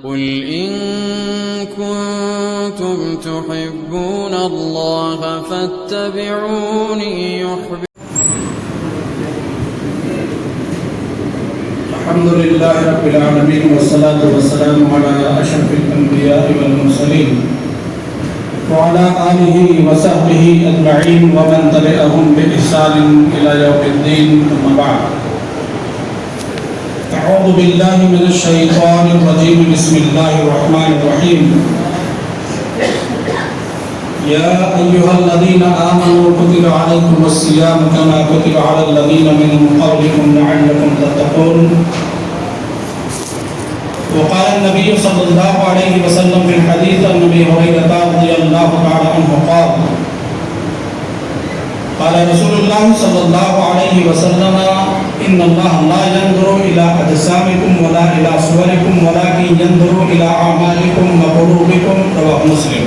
قل إن كنتم تحبون الله فاتبعوني الحمد لله رب العالمين والصلاة والسلام على أشرف الأنبياء والمرسلين وعلى آله وصحبه أجمعين ومن تبعهم بإحسان إلى يوم الدين. أما بعد، أعوذ بالله من الشيطان الرجيم. بسم الله الرحمن الرحيم. يا أيها الذين آمنوا كتب عليكم الصيام كما كتب على الذين من قبلكم لعلكم تتقون. وقال النبي صلى الله عليه وسلم في الحديث عن أبي هريرة رضي الله تعالى عنه قال قال رسول الله صلى الله عليه وسلم إن الله لا ينظر إلى أجسامكم ولا إلى صوركم ولكن ينظر إلى أعمالكم وقلوبكم. رواه مسلم.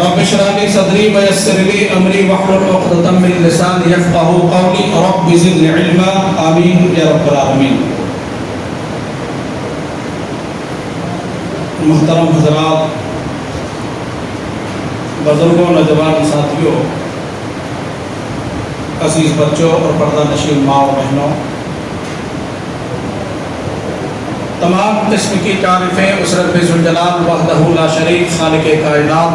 رب اشرح لي صدري ويسر لي أمري واحلل عقدة من لساني يفقهوا قولي. رب زدني علما. آمين يا رب العالمين. محترم حضرات، بزرگوں، نوجوان ساتھیوں، عزیز بچوں اور پردہ نشین ماں و بہنوں، تمام قسم کی تعریفیں اس رب ذوالجلال وحدہ لا شریک خالق کائنات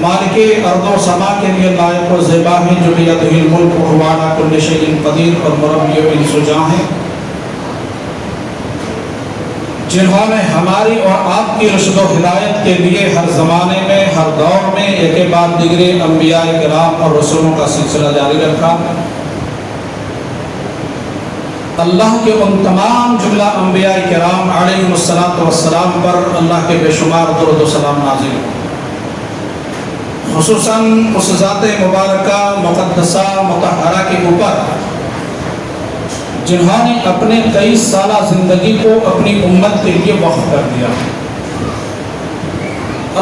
مالک ارض و سما کے لیے لائق و زیبا ہے، جو بیدہ الملک وہو علی کل شیء قدیر اور مربی الانس و جاں ہے، جنہوں نے ہماری اور آپ کی رشد و ہدایت کے لیے ہر زمانے میں، ہر دور میں ایک کے بعد دیگرے انبیاء کرام اور رسولوں کا سلسلہ جاری رکھا. اللہ کے ان تمام جملہ انبیاء کرام علیہم السلام پر اللہ کے بے شمار درود و سلام نازل ہو. خصوصاً اس ذات مبارکہ مقدسہ مطہرہ کے اوپر جنہوں نے اپنے 23 سالہ زندگی کو اپنی امت کے لیے وقف کر دیا.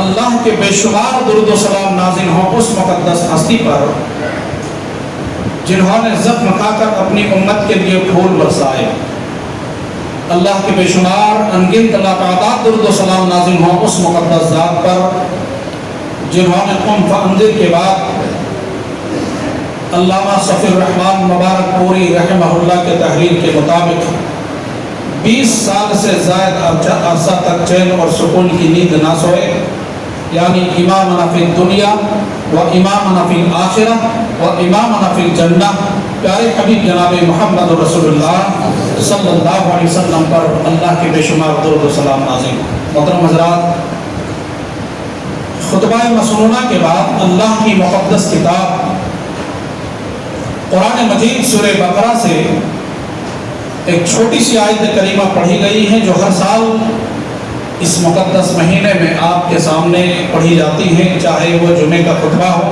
اللہ کے بے شمار درود و سلام نازل ہوں اس مقدس ہستی پر جنہوں نے زخم کھا کر اپنی امت کے لیے پھول برسائے. اللہ کے بے شمار انگنت لاتعداد درود و سلام نازل ہوں اس مقدس ذات پر جنہوں نے قم فانذر کے بعد علامہ صفی الرحمن مبارک پوری رحمہ اللہ کے تحریر کے مطابق 20 سال سے زائد عرصہ تک چین اور سکون کی نیند نہ سوئے، یعنی امامنا فی الدنیا و امامنا فی الآخرہ و امامنا فی الجنہ، پیارے حبیب جناب محمد رسول اللہ صلی اللہ علیہ وسلم پر اللہ کے بے شمار درود و سلام نازل. محترم حضرات، خطبہ مسنونہ کے بعد اللہ کی مقدس کتاب قرآن مجید سورہ بقرہ سے ایک چھوٹی سی آیت کریمہ پڑھی گئی ہے جو ہر سال اس مقدس مہینے میں آپ کے سامنے پڑھی جاتی ہیں، چاہے وہ جمعے کا خطبہ ہو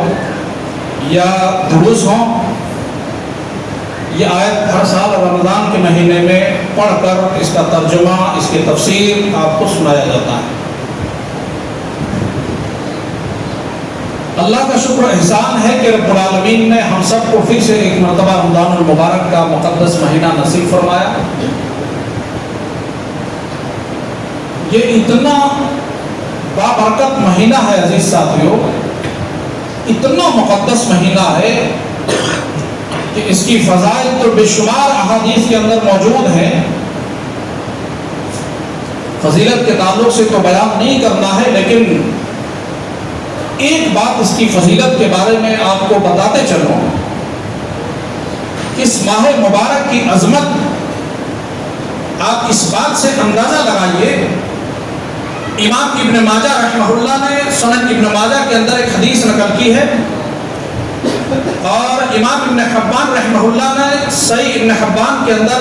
یا دروس ہو. یہ آیت ہر سال رمضان کے مہینے میں پڑھ کر اس کا ترجمہ، اس کی تفسیر آپ کو سنایا جاتا ہے. اللہ کا شکر و احسان ہے کہ رب العالمین نے ہم سب کو پھر سے ایک مرتبہ رمضان المبارک کا مقدس مہینہ نصیب فرمایا. یہ اتنا بابرکت مہینہ ہے عزیز ساتھیوں، اتنا مقدس مہینہ ہے کہ اس کی فضائل تو بے شمار احادیث کے اندر موجود ہیں. فضیلت کے تعلق سے تو بیان نہیں کرنا ہے، لیکن ایک بات اس کی فضیلت کے بارے میں آپ کو بتاتے چلوں. اس ماہ مبارک کی عظمت آپ اس بات سے اندازہ لگائیے. امام ابن ماجہ رحمہ اللہ نے سنن ابن ماجہ کے اندر ایک حدیث نقل کی ہے، اور امام ابن حبان رحمہ اللہ نے صحیح ابن حبان کے اندر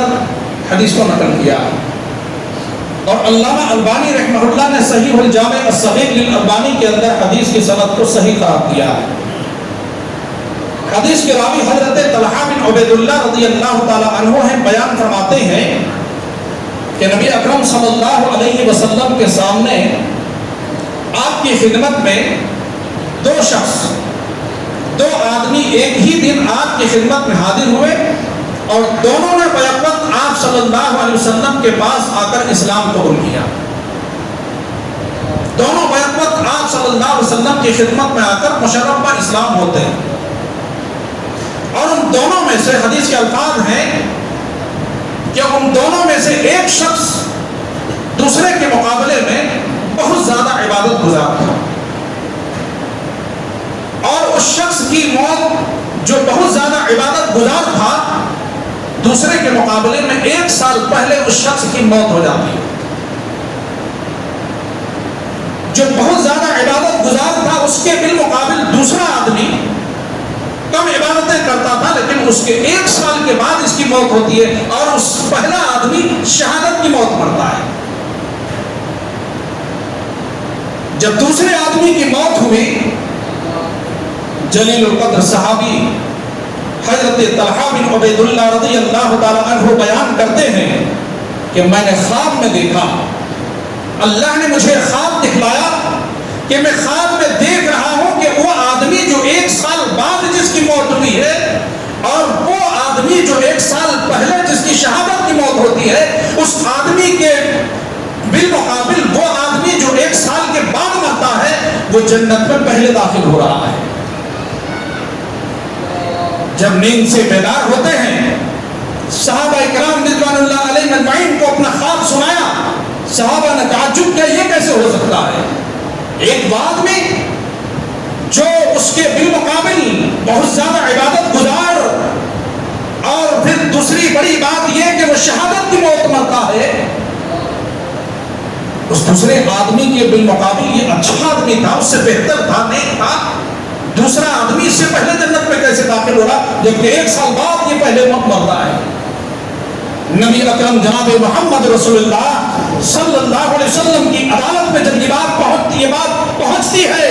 حدیث کو نقل کیا، اور علامہ البانی رحمہ اللہ نے صحیح الجامع الصغیر للالبانی کے اندر حدیث کی سند کو صحیح قرار دیا. حدیث کے راوی حضرت طلحہ بن عبید اللہ رضی اللہ تعالی عنہ ہیں، بیان فرماتے ہیں کہ نبی اکرم صلی اللہ علیہ وسلم کے سامنے آپ کی خدمت میں دو آدمی ایک ہی دن آپ کی خدمت میں حاضر ہوئے اور دونوں نے بیک وقت آپ صلی اللہ علیہ وسلم کے پاس آ کر اسلام قبول کیا. دونوں بیک وقت آپ صلی اللہ علیہ وسلم کی خدمت میں آ کر مشرفہ اسلام ہوتے ہیں. اور ان دونوں میں سے حدیث کے الفاظ ہیں کہ ان دونوں میں سے ایک شخص دوسرے کے مقابلے میں بہت زیادہ عبادت گزار تھا، اور اس شخص کی موت جو بہت زیادہ عبادت گزار تھا دوسرے کے مقابلے میں 1 سال پہلے اس شخص کی موت ہو جاتی ہے. جو بہت زیادہ عبادت گزار تھا اس کے بالمقابل دوسرا آدمی کم عبادتیں کرتا تھا، لیکن اس کے 1 سال کے بعد اس کی موت ہوتی ہے اور اس پہلا آدمی شہادت کی موت مرتا ہے. جب دوسرے آدمی کی موت ہوئی، جلیل القدر صحابی حضرت طلحہ بن عبید اللہ رضی اللہ تعالیٰ عنہ بیان کرتے ہیں کہ میں نے خواب میں دیکھا، اللہ نے مجھے خواب دکھلایا کہ میں خواب میں دیکھ رہا ہوں کہ وہ آدمی جو 1 سال بعد جس کی موت ہوئی ہے اور وہ آدمی جو 1 سال پہلے جس کی شہادت کی موت ہوتی ہے، اس آدمی کے بالمقابل وہ آدمی جو 1 سال کے بعد مرتا ہے وہ جنت میں پہلے داخل ہو رہا ہے. جب نیند سے بیدار ہوتے ہیں، صحابہ کرام رضوان اللہ علیہ اجمعین کو اپنا خواب سنایا. صحابہ نے تعجب کیا، یہ کیسے ہو سکتا ہے؟ ایک آدمی جو اس کے بالمقابل بہت زیادہ عبادت گزار، اور پھر دوسری بڑی بات یہ کہ وہ شہادت کی موت مرتا ہے، اس دوسرے آدمی کے بالمقابل یہ اچھا آدمی تھا، اس سے بہتر تھا، نہیں تھا. دوسرا آدمی اس سے پہلے جنت میں کیسے داخل ہو رہا جبکہ 1 سال بعد یہ پہلے موت مرتا ہے؟ نبی اکرم جناب محمد رسول اللہ صلی اللہ علیہ وسلم کی عدالت میں جب یہ بات پہنچتی ہے،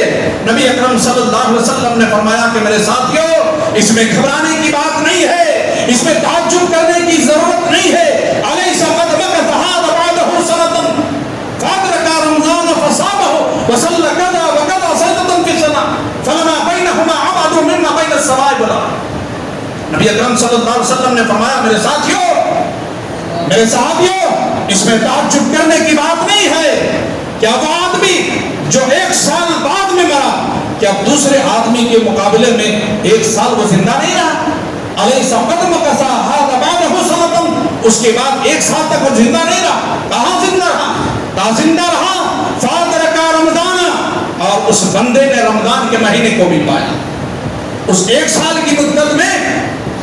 نبی اکرم صلی اللہ علیہ وسلم نے فرمایا کہ میرے ساتھیوں، اس میں گھبرانے کی بات نہیں ہے، اس میں تعجب کرنے کی ضرورت نہیں ہے. الیس قد مکث هذا بعده سنة فادرک رمضان فصامه وصلى كذا وكذا سنة في سنة فلما بينهما عبد مما بين السماء والارض. نبی اکرم صلی اللہ علیہ وسلم نے فرمایا میرے صحابیوں، اس میں تعجب کرنے کی بات نہیں ہے. کیا وہ آدمی جو 1 سال بعد میں مرا، کیا دوسرے آدمی کے مقابلے میں 1 سال وہ زندہ نہیں رہا؟ الیس قد مکث هذا بعده سنة، اس کے بعد 1 سال تک وہ زندہ نہیں رہا. کہاں زندہ رہا؟ کہاں زندہ رہا؟ فادرک رمضان، اور اس بندے نے رمضان کے مہینے کو بھی پایا. اس 1 سال کی مدت میں،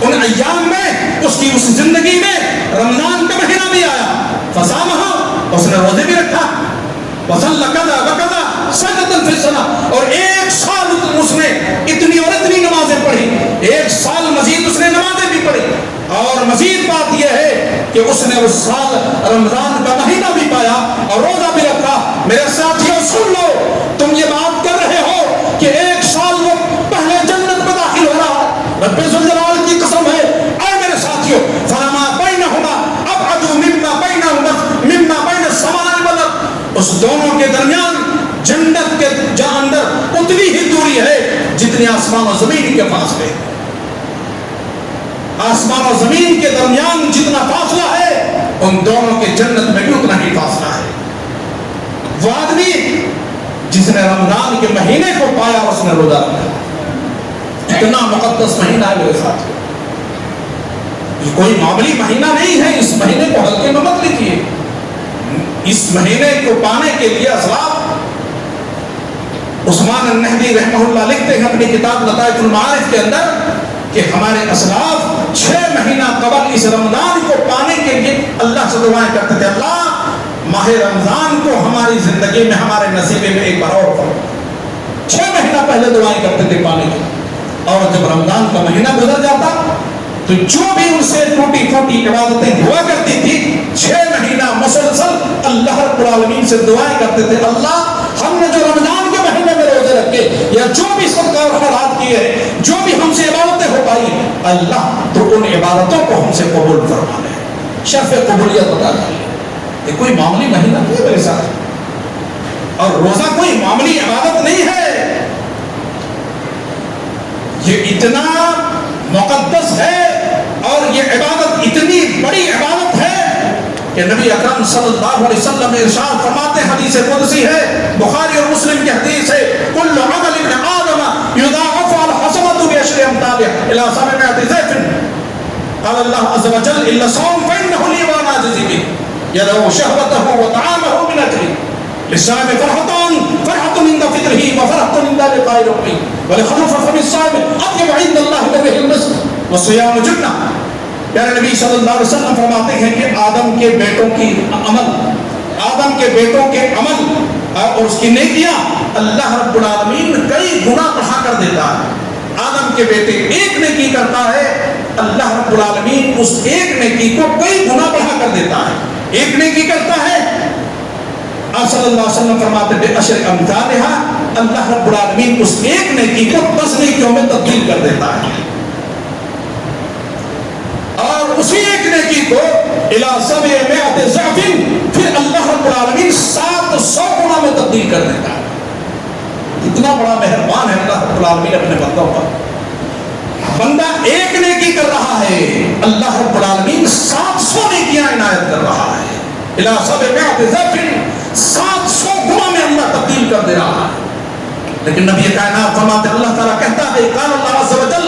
ان ایام میں، اس کی اس زندگی میں رمضان کا مہینہ بھی آیا. فصامہ، اس نے روزے بھی رکھا. وصلی کذا وکذا سنۃ فی السنہ، اور 1 سال اس نے اتنی اور اتنی نمازیں پڑھی. 1 سال مزید اس نے نمازیں بھی پڑھی. اور مزید بات یہ ہے کہ اس نے اس سال رمضان کا مہینہ بھی پایا اور روزہ بھی رکھا. میرے ساتھیوں سن لو، تم یہ بات کر رہے ہو کہ 1 سال وہ پہلے جنت میں داخل ہو رہا ہے. رب ذوالجلال کی قسم ہے، اے میرے ساتھیوں، فلما بینہما ابعد مما بین السماء والارض، اس دونوں کے درمیان جنت کے اندر اتنی ہی دوری ہے جتنی آسمان و زمین کے فاصلے. آسمان و زمین کے درمیان جتنا فاصلہ ہے، ان دونوں کے جنت میں بھی اتنا ہی فاصلہ ہے. وہ آدمی جس نے رمضان کے مہینے کو پایا، اس نے روزہ رکھا. اتنا مقدس مہینہ ہے میرے ساتھ. یہ کوئی معمولی مہینہ نہیں ہے. اس مہینے کو ہلکے میں مت لیجیے. اس مہینے کو پانے کے لیے اسلاف عثمان النہدی رحمہ اللہ لکھتے ہیں اپنی کتاب لطائف المعارف کے اندر کہ ہمارے اسلاف 6 مہینہ قبل اس رمضان کو پانے کے لیے اللہ سے دعائیں کرتے تھے، اللہ ماہ رمضان کو ہماری زندگی میں، ہمارے نصیبے میں ایک بار اور کرو. 6 مہینہ پہلے دعائیں کرتے تھے پانے کی. اور جب رمضان کا مہینہ گزر جاتا تو جو بھی ان سے ٹوٹی پھوٹی عبادتیں ہوا کرتی تھی، 6 مہینہ مسلسل اللہ رب العالمین سے دعائیں کرتے تھے، اللہ ہم نے جو رمضان کے مہینے میں روزے رکھے یا جو بھی صدقہ اور خیرات کیے، جو بھی ہم سے عبادتیں ہو پائی، اللہ تو ان عبادتوں کو ہم سے قبول فرما لے، شرف قبولیت عطا کر لے. یہ کوئی معمولی مہینہ نہیں ہے میرے ساتھ. اور روزہ کوئی معمولی عبادت نہیں ہے. یہ اتنا مقدس ہے اور یہ عبادت بڑی عبادت ہے کہ نبی اکرم صلی اللہ علیہ وسلم ارشاد فرماتے ہیں، حدیث قدسی ہے، بخاری اور مسلم کی حدیث ہے، کل عمل ابن آدم یضاعف الحسنۃ بعشر امثالها الی 700 ضعف، قال اللہ عز وجل الا الصوم فانه لي وانا اجزي به، يدعو شهوته وطعامه من اجلي، للصائم فرحة عند فطره وفرحة عند لقاء ربه، ولخلوف فم الصائم اطيب عند الله من ريح المسك والصيام جنة۔ پیارے نبی صلی اللہ علیہ وسلم فرماتے ہیں کہ آدم کے بیٹوں کے عمل اور اس کی نیکیاں اللہ رب العالمین کئی گنا بڑھا کر دیتا ہے۔ آدم کے بیٹے ایک نیکی کرتا ہے، اللہ رب العالمین اس ایک نیکی کو کئی گنا بڑھا کر دیتا ہے۔ ایک نیکی کرتا ہے، آپ صلی اللہ علیہ وسلم فرماتے ہیں بعشر امثالها، اللہ رب العالمین اس ایک نیکی کو 10 نیکیوں میں تبدیل کر دیتا ہے، اور اسی ایک نیکی کو الی 700 ضعف، پھر اللہ رب العالمین 700 گنا میں تبدیل کر دیتا ہے۔ اتنا بڑا مہربان ہے اللہ رب العالمین اپنے بندوں پر۔ بندہ ایک نیکی کر رہا ہے، اللہ رب العالمین 700 نیکیاں عنایت کر رہا ہے، الی 700 ضعف، 700 گنا میں اللہ تبدیل کر دے رہا ہے۔ لیکن نبی کائنات فرماتے اللہ تعالیٰ کہتا ہے، قال اللہ عز وجل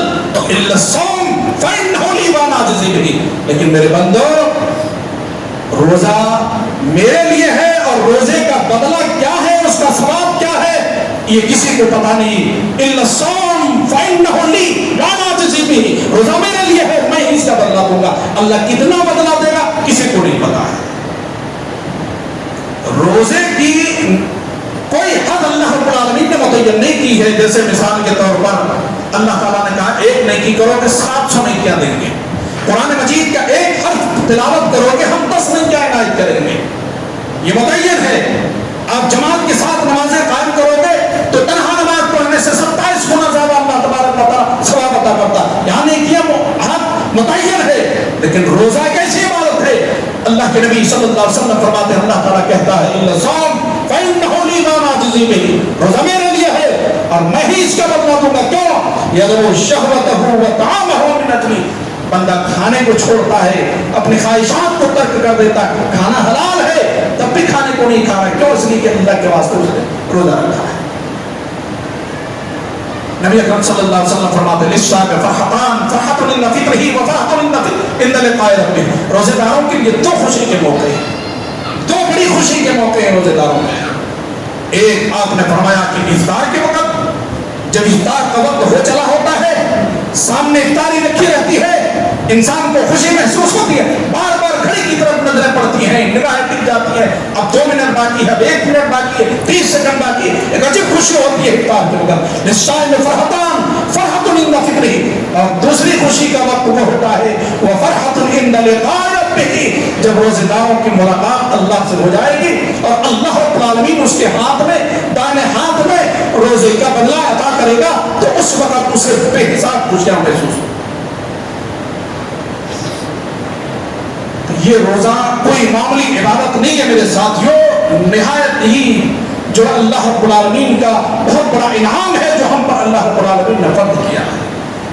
الا الصوم فانه لي وانا اجزي به، لیکن میرے بندو روزہ میرے لیے ہے، اور روزے کا بدلہ کیا ہے، اس کا ثواب کیا ہے، یہ کسی کو پتا نہیں۔ الا الصوم فانه لي وانا اجزي به، روزہ میرے لیے ہے، میں اس کا بدلہ دوں گا۔ اللہ کتنا بدلہ دے گا کسی کو نہیں پتا ہے۔ روزے کی کوئی حد اللہ رب العالمین نے متعین نہیں کی ہے، جیسے مثال کے طور پر اللہ تعالیٰ نے کہا ایک نیکی کرو گے 700 نیکیاں دیں گے، قرآن مجید کا ایک حرف تلاوت کرو گے ہم 10 نیکیاں عنایت کریں گے، یہ متعین ہے۔ آپ جماعت کے ساتھ نمازیں قائم کرو گے تو تنہا نماز پڑھنے سے 27 گنا زیادہ اللہ تبارک و تعالیٰ ثواب عطا کرتا ہے، یہاں نیکیاں حد متعین ہے۔ لیکن روزہ ایک ایسی عبادت ہے، اللہ کے نبی صلی اللہ علیہ وسلم فرماتے ہیں اللہ تعالیٰ کہتا ہے الا الصوم فانه لي وانا اجزي به، روزہ میرے لیے ہے اور میں ہی اس کا بدلہ دوں گا۔ کیوں؟ يدعو شهوته وطعامه من اجلي، بندہ کھانے کو چھوڑتا ہے، اپنی خواہشات کو ترک کر دیتا ہے، کھانا حلال ہے تب بھی کھانے کو نہیں کھا رہا، کیوں؟ اس لیے کہ اللہ کے واسطے اس نے روزہ رکھا ہے۔ نبی اکرم صلی اللہ علیہ وسلم فرماتے ہیں للصائم فرحتان، فرحۃ عند فطره وفرحۃ عند لقاء ربه، روزے داروں کے لیے 2 خوشی کے موقع ہیں، 2 بڑی خوشی کے موقع ہیں روزے داروں میں۔ ایک آپ نے فرمایا کہ افطار کے وقت، جب افطار کا وقت ہو چلا ہوتا ہے، سامنے افطاری رکھی رہتی ہے، انسان کو خوشی محسوس ہوتی ہے، بار بار گھڑی کی طرف نظریں پڑتی ہیں، نگاہیں ٹک جاتی ہیں، اب 2 منٹ باقی ہے، اب 1 منٹ باقی ہے، 30 سیکنڈ باقی ہے، ایک عجیب خوشی ہوتی ہے افطار کے وقت۔ للصائم فرحتان، فرحۃ عند فطره، اور دوسری خوشی کا وقت وہ ہوتا ہے وہ فرحۃ عند لقاء ربه، جب روزے داروں کی ملاقات اللہ سے ہو جائے گی اور اللہ رب العالمین اس کے ہاتھ میں، دائیں ہاتھ میں روزے کا بدلہ عطا کرے گا، تو اس وقت اسے بے حساب خوشیاں محسوس ہوں۔ یہ روزہ کوئی معمولی عبادت نہیں ہے میرے ساتھیوں، نہایت ہی جو اللہ رب العالمین کا بہت بڑا انعام ہے جو ہم پر اللہ رب العالمین نے فرض کیا ہے۔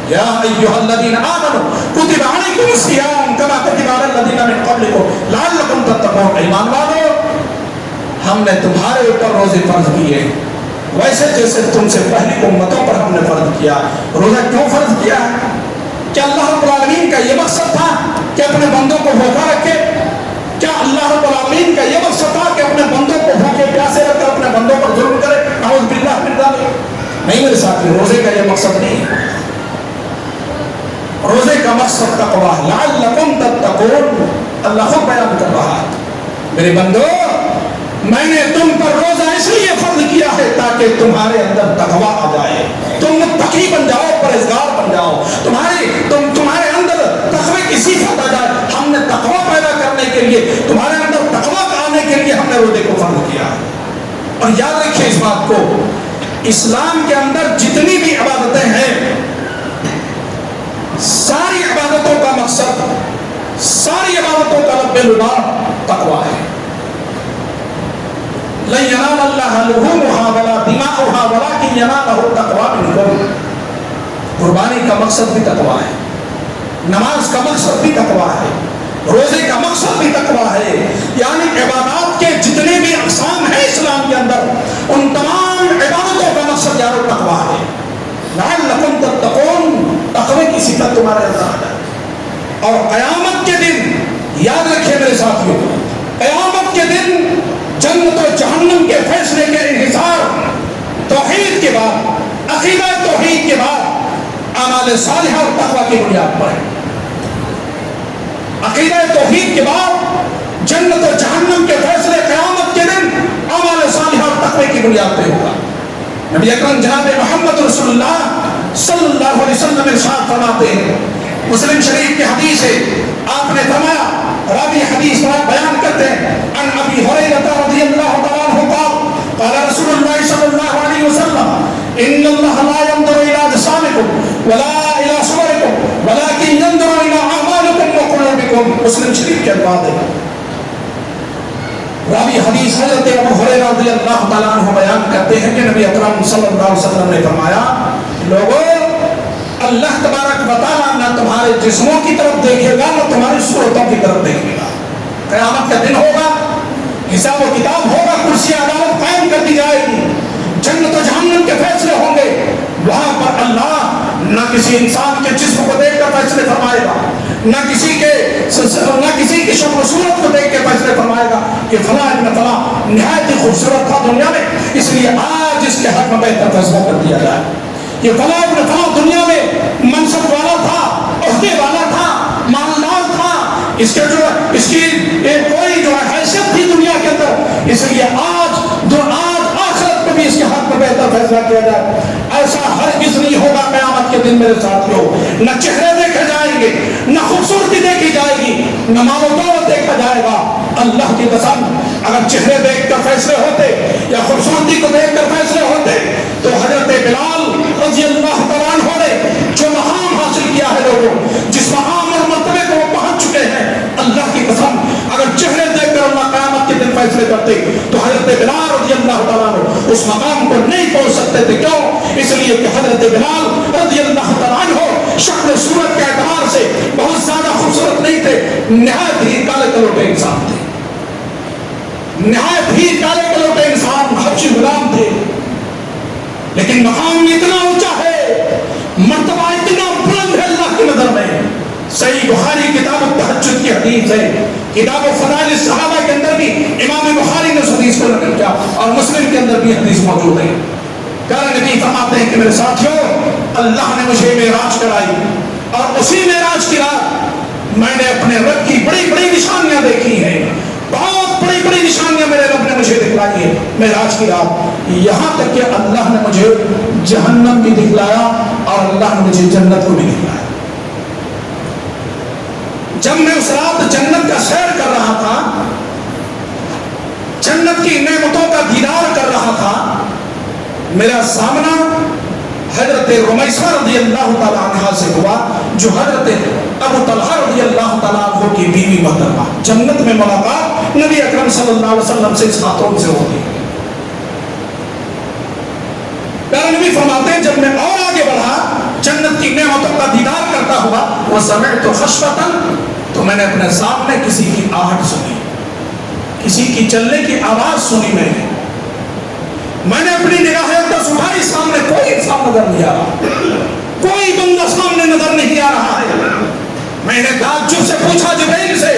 یا ایھا الذین آمنوا کتب علیکم الصیام کما کتب علی الذین من قبلکم لعلکم تتقون، ایمان والو ہم نے تمہارے اوپر روزے فرض کیے ویسے جیسے تم سے پہلی امتوں پر ہم نے فرض کیا۔ روزہ کیوں فرض کیا ہے؟ کیا اللہ رب العالمین کا یہ مقصد تھا کہ اپنے بندوں کو بھوکا رکھے؟ کیا اللہ رب العالمین کا یہ مقصد تھا کہ اپنے بندوں کو بھوکے پیاسے رکھ کر اپنے بندوں پر ظلم کرے؟ نعوذ باللہ من ذالک، نہیں میرے ساتھی، روزے کا یہ مقصد نہیں ہے۔ روزے کا مقصد تقویٰ ہے، لعلکم تتقون، اللہ خود بیان کر رہا ہے میرے بندو میں نے تم پر روزہ اس لیے فرض کیا ہے تاکہ تمہارے اندر تقویٰ آ جائے، تم متقی بن جاؤ، پرہیزگار بن جاؤ، تمہارے اندر تقوی کی صفت آ جائے۔ ہم نے تقویٰ پیدا کرنے کے لیے، تمہارے اندر تقویٰ آنے کے لیے ہم نے روزے کو فرض کیا ہے۔ اور یاد رکھیے اس بات کو، اسلام کے اندر جتنی بھی عبادتیں ہیں، ساری عبادتوں کا مقصد، ساری عبادتوں کا رب لباب تقویٰ ہے۔ لن ينال الله لحومها ولا دماؤها ولكن يناله التقوى منكم، قربانی کا مقصد بھی تقویٰ ہے، نماز کا مقصد بھی تقویٰ ہے، روزے کا مقصد بھی تقویٰ ہے، یعنی عبادات کے جتنے بھی اقسام ہیں اسلام کے اندر، ان تمام عبادتوں کا مقصد یار تقویٰ ہے۔ لعلکم تتقون، تقوی کی صفت تمہارے اندر آ جائے۔ اور قیامت کے دن یاد رکھیں میرے ساتھیوں، قیامت کے دن جنت و جہنم کے فیصلے کے انحصار توحید کے بعد، عقیدہ توحید کے بعد اعمال صالحہ اور تقویٰ کی بنیاد پر ہے۔ عقیدہ توحید کے بعد جنت و جہنم کے فیصلے قیامت کے دن اعمال صالحہ اور تقوی کی بنیاد پہ ہوگا۔ نبی اکرم جناب محمد رسول اللہ صلی اللہ علیہ وسلم ارشاد فرماتے ہیں، مسلم شریف کی حدیث ہے، آپ نے فرمایا، راوی حدیث بیان کرتے ہیں، عن ابی ہریرہ رضی اللہ تعالیٰ عنہ قال قال رسول اللہ صلی اللہ علیہ وسلم ان اللہ لا ينظر الى اجسامکم ولا الى صورکم ولكن ينظر الى اعمالکم وقلوبکم۔ مسلم شریف کے الفاظ ہے۔ راوی حدیث حضرت ابو ہریرہ رضی اللہ تعالیٰ عنہ بیان کرتے ہیں کہ نبی اکرم صلی اللہ علیہ وسلم نے فرمایا، لوگوں اللہ تبارک و تعالیٰ نہ تمہارے جسموں کی طرف دیکھے گا نہ تمہاری صورتوں کی طرف دیکھے گا۔ قیامت کا دن ہوگا، حساب و کتاب ہوگا، کرسی عدالت قائم کر دی جائے گی، جنت و جہنم کے فیصلے ہوں گے۔ وہاں پر اللہ نہ کسی انسان کے جسم کو دیکھ کر فیصلے فرمائے گا، نہ کسی کی شکل و صورت کو دیکھ کے فیصلے فرمائے گا کہ فلاں ابن فلاں نہایت ہی خوبصورت تھا دنیا میں، اس لیے آج اس کے حق میں بہتر فیصلہ کر دیا جائے۔ یہ فلاں ابن فلاں دنیا میں منصب والا تھا، عہدے والا تھا، مالدار تھا، اس کی کوئی جو حیثیت تھی دنیا کے اندر، اس لیے آج آخرت میں بھی اس کے حق میں بہتر فیصلہ کیا جائے۔ ایسا ہرگز نہیں ہوگا قیامت کے دن میرے ساتھیوں، نہ چہرے دیکھے جائیں گے، نہ خوبصورتی دیکھی جائے گی، نہ مال و دولت دیکھا جائے گا۔ اللہ کی قسم اگر چہرے دیکھ کر فیصلے ہوتے یا خوبصورتی کو دیکھ کر فیصلے ہوتے تو حضرت بلال رضی اللہ تعالیٰ عنہ نے جو مقام حاصل کیا ہے، لوگوں جس مقام اور مرتبے کو وہ پہنچ چکے ہیں، اللہ کی قسم اگر چہرے دیکھ کر اللہ قیامت کے دن فیصلے کرتے تو حضرت بلال رضی اللہ تعالیٰ عنہ اس مقام پر نہیں پہنچ سکتے تھے۔ کیوں؟ اس لیے کہ حضرت بلال رضی اللہ تعالیٰ عنہ شکل و صورت کے اعتبار سے بہت زیادہ خوبصورت نہیں تھے، نہایت ہی کالے کلوٹے انسان تھے، نہایت ہی کالے کلوٹے انسان، حبشی غلام تھے، لیکن مقام اتنا اونچا ہے، مرتبہ اتنا بلند ہے اللہ کی نظر میں۔ صحیح بخاری کتاب التہجد کی حدیث ہے، کتاب فضائل الصحابہ کے اندر بھی امام بخاری نے اس حدیث کو نقل کیا، اور مسلم کے اندر بھی حدیث موجود ہے۔ پیارے نبی فرماتے ہیں کہ میرے ساتھیوں، اللہ نے مجھے معراج کرائی، اور اسی معراج کی رات میں نے اپنے رب کی بڑی بڑی نشانیاں دیکھی ہیں، بہت بڑی بڑی نشانیاں میرے رب نے مجھے دکھلائی ہیں معراج کی رات، یہاں تک کہ اللہ نے مجھے جہنم بھی دکھلایا اور اللہ نے مجھے جنت کو بھی دکھلایا۔ جب میں اس رات جنت کا سیر کر رہا تھا، جنت کی نعمتوں کا دیدار کر رہا تھا، میرا سامنا حضرت رمیثہ رضی اللہ تعالیٰ عنہ سے ہوا، جو حضرت ابو طلحہ رضی اللہ تعالیٰ عنہ کی بیوی محترمہ۔ جنت میں ملاقات نبی اکرم صلی اللہ علیہ وسلم سے اس خاتون سے ہوتی ہے۔ پیارے نبی فرماتے ہیں جب میں اور آگے بڑھا، جنت کی نعمتوں کا دیدار کرتا ہوا، وسمعت خشفۃ، تو میں نے اپنے سامنے کسی کی آہٹ سنی، کسی کی چلنے کی آواز سنی۔ میں نے اپنی نگاہیں ادھر اٹھائی، سامنے کوئی انسان نظر نہیں آ رہا، کوئی بندہ سامنے نظر نہیں آ رہا ہے۔ میں نے تعجب سے پوچھا جبرائیل سے،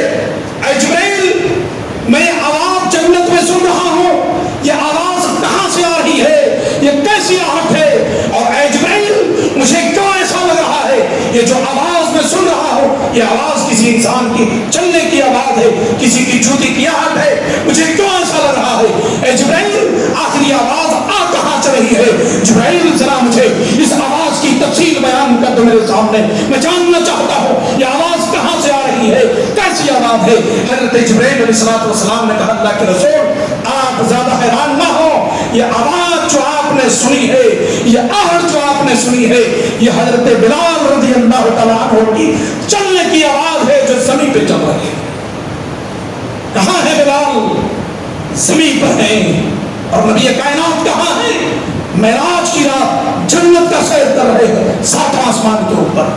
اے جبرائیل، میں یہ آواز جنت میں سن رہا ہوں، یہ آواز کہاں سے آ رہی ہے، یہ کیسی آہٹ ہے، اور اے جبرائیل مجھے کیوں ایسا لگ رہا ہے یہ جو آواز میں سن رہا ہوں یہ آواز کسی انسان کی چلنے کی آواز ہے، کسی کی جوتی کی آہٹ ہے، مجھے کیوں ایسا لگ رہا ہے؟ اے جبرائیل آخری آواز آ کہاں چل رہی ہے؟ جبرائیل ذرا مجھے اس آواز کی تفصیل بیان کر دو میرے سامنے، میں جاننا چاہتا ہوں یہ آواز کہاں سے آ رہی ہے، کیسی آواز ہے؟ حضرت جبرائیل علیہ السلام نے کہا اللہ کے رسول آپ زیادہ حیران نہ ہو، یہ آواز جو آپ نے سنی ہے، یہ آہٹ جو آپ نے سنی ہے، یہ حضرت بلال رضی اللہ تعالیٰ عنہ کی چلنے کی آواز ہے جو زمین پہ چل رہی ہے۔ کہاں ہے بلال؟ زمین پر ہیں، اور نبی کائنات کہاں ہے؟ معراج کی رات جنت کا سیر کر رہے ہیں، ساتواں آسمان کے اوپر۔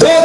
2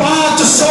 500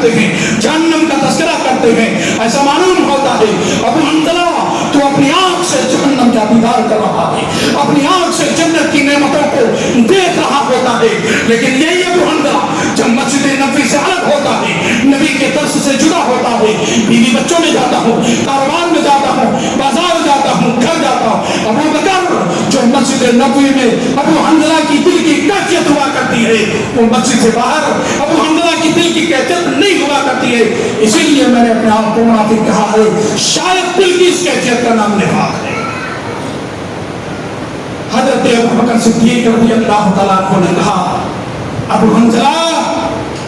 کرتے ہیں, جہنم کا تذکرہ کرتے ہیں. ایسا معلوم ہوتا ہے ابو حنظلہ تو اپنی آنکھ سے جہنم کا دیدار کر رہا ہے, اپنی آنکھ سے جنت کی نعمتوں کو دیکھ رہا ہوتا ہے. لیکن یہی ابو حنظلہ جب مسجد نبوی سے الگ ہوتا ہے, نبی کے درس سے جدا ہوتا ہے, بیوی بچوں میں جاتا ہوں, کاروبار میں جاتا ہوں, بازار جاتا ہوں, گھر جاتا ہوں, ابو بکر جو مسجد نبوی میں ابو حنظلہ کی دل کی کیفیت ہوا کرتی ہے, وہ مسجد سے باہر ابو حنظلہ کی دل کی کیفیت نہیں ہوا کرتی ہے. اسی لیے میں نے اپنے آپ کو منافق کہا ہے. شاید دل کی اس کیفیت کا نام نفاق ہے. حضرت ابو بکر صدیق رضی اللہ تعالیٰ عنہ نے کہا, ابو حنظلہ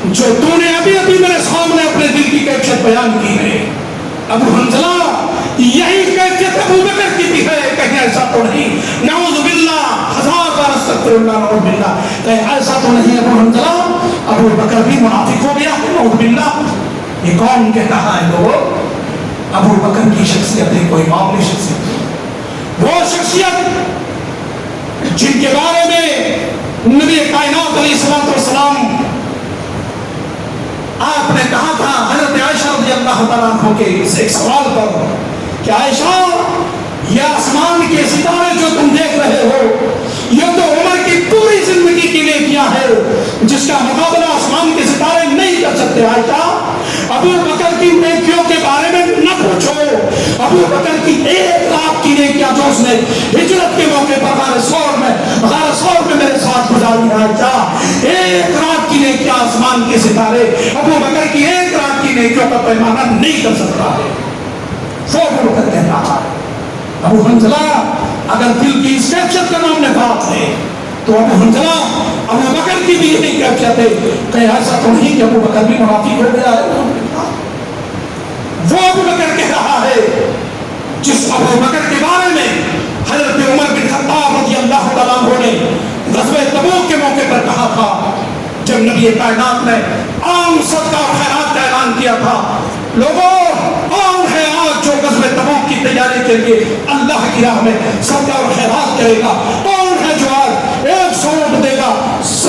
جو تو نے ابھی ابھی میرے سامنے اپنے دل کی کیفیت بیان کی ہے, ابو حنظلہ یہی کیفیت ابو بکر کی بھی ہے, کہیں ایسا تو نہیں؟ نعوذ باللہ, ہزار بار استغفر اللہ, نعوذ باللہ, کہیں ایسا تو نہیں ابو حنظلہ ابو بکر بھی منافق ہو گیا ہے؟ نعوذ باللہ. یہ کون کہہ رہا ہے لوگوں؟ ابو بکر کی شخصیت ہے, کوئی معمولی شخصیت ہے. وہ شخصیت جن کے بارے میں نبی کائنات علیہ الصلوۃ والسلام آپ نے کہا تھا حضرت عائشہ رضی اللہ تعالیٰ عنہ کے اس ایک سوال پر کہ عائشہ یہ آسمان کے ستارے جو تم دیکھ رہے ہو یہ تو عمر کی پوری زندگی کی نیکیاں ہے, جس کا مقابلہ آسمان کے ستارے نہیں کر سکتے. عائشہ ابو بکر کی نیکیوں کے بارے میں نہ پوچھو. ابو بکر کی ایک رات کی نیکیاں جو اس نے ہجرت کے موقع پر غار ثور میں میرے ساتھ گزاری ہے, عائشہ ایک رات کی نیکیاں آسمان کے ستارے ابو بکر کی ایک رات کی نیکیوں کا پیمانہ نہیں کر سکتا ہے. وہ ابو بکر کہہ رہا ہے. ابو حنظلہ اگر دل کی اس کیفیت کا نام نفاق ہے تو ابو حنظلہ ابو بکر کی بھی یہی کیفیت ہے. کہیں ایسا تو نہیں کہ ابو بکر بھی منافق ہو گیا ہے؟ وہ ابو بکر کہہ رہا ہے جس ابو بکر کے بارے میں حضرت عمر بن خطاب رضی اللہ تعالیٰ عنہ نے غزوہ تبوک کے موقع پر کہا تھا, جب نبی کائنات نے عام صدقہ اور خیرات کا اعلان کیا تھا, لوگوں کون ہے آج جو غزوہ تبوک کی تیاری کے لیے اللہ کی راہ میں صدقہ اور خیرات کرے گا؟ کون ہے جو آج 100 اونٹ دے گا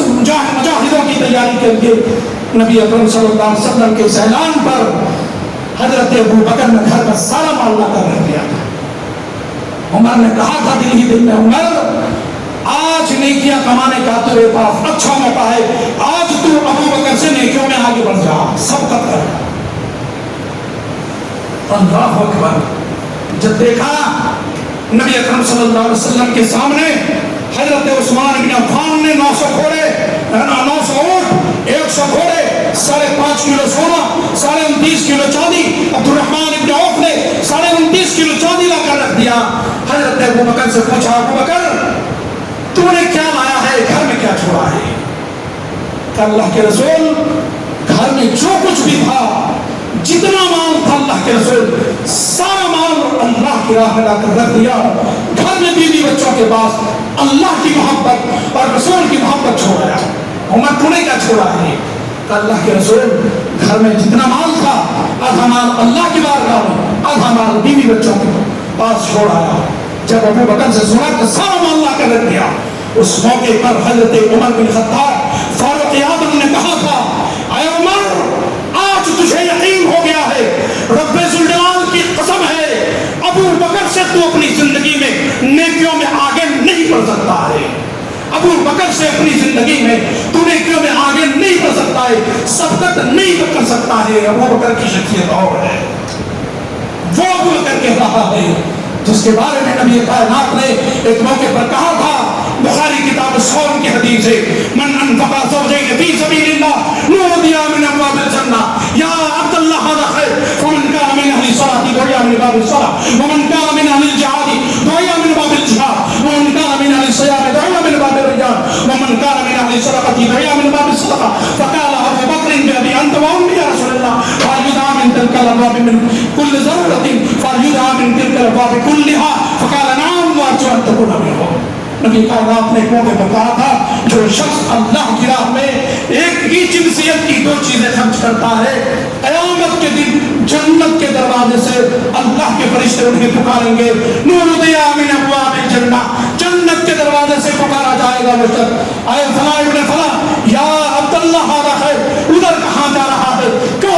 مجاہدوں کی تیاری کے لیے؟ نبی اکرم صلی اللہ علیہ وسلم کے اس اعلان پر حضرت ابو بکر نے گھر کا سارا مال لا کر رکھ دیا تھا. عمر نے کہا تھا دل ہی دل میں, عمر آج نیکیاں کمانے کا تیرے پاس اچھا موقع ہے, آج تو ابو بکر سے نیکیوں میں آگے بڑھ جا, سبقت کر. اللہ اکبر. جب دیکھا نبی اکرم صلی اللہ علیہ وسلم کے سامنے حضرت عثمان بن عفان نے 900 گھوڑے 900 اونٹ 100 گھوڑے 5.5 کلو سونا 29.5 کلو چاندی, عبد الرحمن بن عوف نے 29.5 کلو چاندی لا کر رکھ دیا. حضرت ابو بکر سے پوچھا, ابو بکر تو نے کیا لایا ہے, گھر میں کیا چھوڑا ہے؟ کہ اللہ کے رسول گھر میں جو کچھ بھی تھا, جتنا مال تھا اللہ کے رسول سارا مال اللہ کی راہ میں لا کر رکھ دیا. گھر میں بیوی بچوں کے پاس اللہ کی محبت اور رسول کی محبت چھوڑا. عمر تو نے کیا چھوڑا ہے؟ کہ اللہ کے رسول گھر میں جتنا مال تھا آدھا مال اللہ کی بارگاہ میں, آدھا مال بیوی بچوں کے پاس چھوڑ آیا. جب ابو بکر سے سنا کہ سارا مال لا کر رکھ دیا, اس موقع پر حضرت عمر بن خطاب فاروق اعظم نے کہا تھا, اے عمر آج تجھے یقین ہو گیا ہے, رب ذوالجلال کی قسم ہے ابو بکر سے تو اپنی زندگی میں نیکیوں میں آگے نہیں بڑھ سکتا ہے. ابو بکر سے اپنی زندگی میں تو نیکیوں میں آگے نہیں بڑھ سکتا ہے, سبقت نہیں کر سکتا ہے. ابو بکر کی شخصیت اور ہے. وہ ابو بکر کہہ رہا ہے جس کے بارے میں نبی کائنات نے ایک موقع پر کہا تھا, بخاری کتاب الصوم کی حدیث ہے, من انفق زوجین فی سبیل اللہ نودی من ابواب الجنہ یا عبد اللہ هذا خیر فمن کان من اہل الصلاۃ دعا من باب الصلاۃ ومن کان من اہل الجہاد دعا من باب الجہاد ومن کان من اہل الصیام دعا من باب الريان ومن كان من اهل الصدقه دعا من باب الصدقه فقال ابو بكر بابي انت وامي يا رسول الله فليدعى من تلك الابواب من كل ضروره فليدعى من تلك الابواب كلها فقال نعم وارجو ان تكون منهم. نبی کائنات نے موقع پر کہا تھا, جو شخص اللہ کی راہ میں ایک ہی جنسیت کی 2 چیزیں خرچ کرتا ہے, قیامت کے دن جنت کے دروازے سے اللہ کے فرشتے انہیں پکاریں گے, نودی من ابواب الجنہ, جنت کے دروازے سے پکارا جائے گا, وہ شخص اے فلاں ابن فلاں یا عبد اللہ هذا خیر, ادھر کہاں جا رہا ہے, کیوں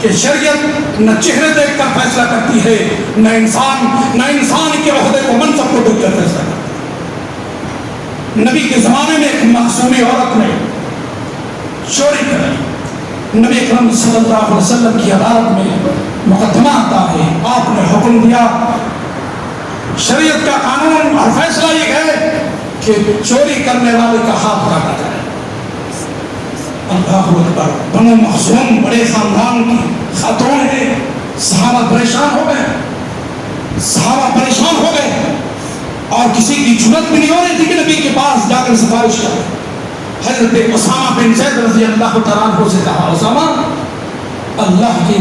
کہ شریعت نہ چہرے دیکھ کر فیصلہ کرتی ہے، نہ انسان کے عہدے کو منصب کو دیکھ کر فیصلہ کرتی ہے۔ نبی کے زمانے میں ایک معصومی عورت نے چوری کری، نبی اکرم صلی اللہ علیہ وسلم کی عدالت میں مقدمہ آتا ہے، آپ نے حکم دیا، شریعت کا قانون اور فیصلہ یہ ہے کہ چوری کرنے والے کا ہاتھ کاٹا جائے۔ اللہ اکبر، بنو مخزوم بڑے خاندان کی خاتون ہے، صحابہ پریشان ہو گئے اور کسی کی جرأت بھی نہیں ہو رہی تھی کہ نبی کے پاس جا کر سفارش کرے۔ حضرت اسامہ بن زید رضی اللہ تعالیٰ عنہ سے کہا، اسامہ اللہ کے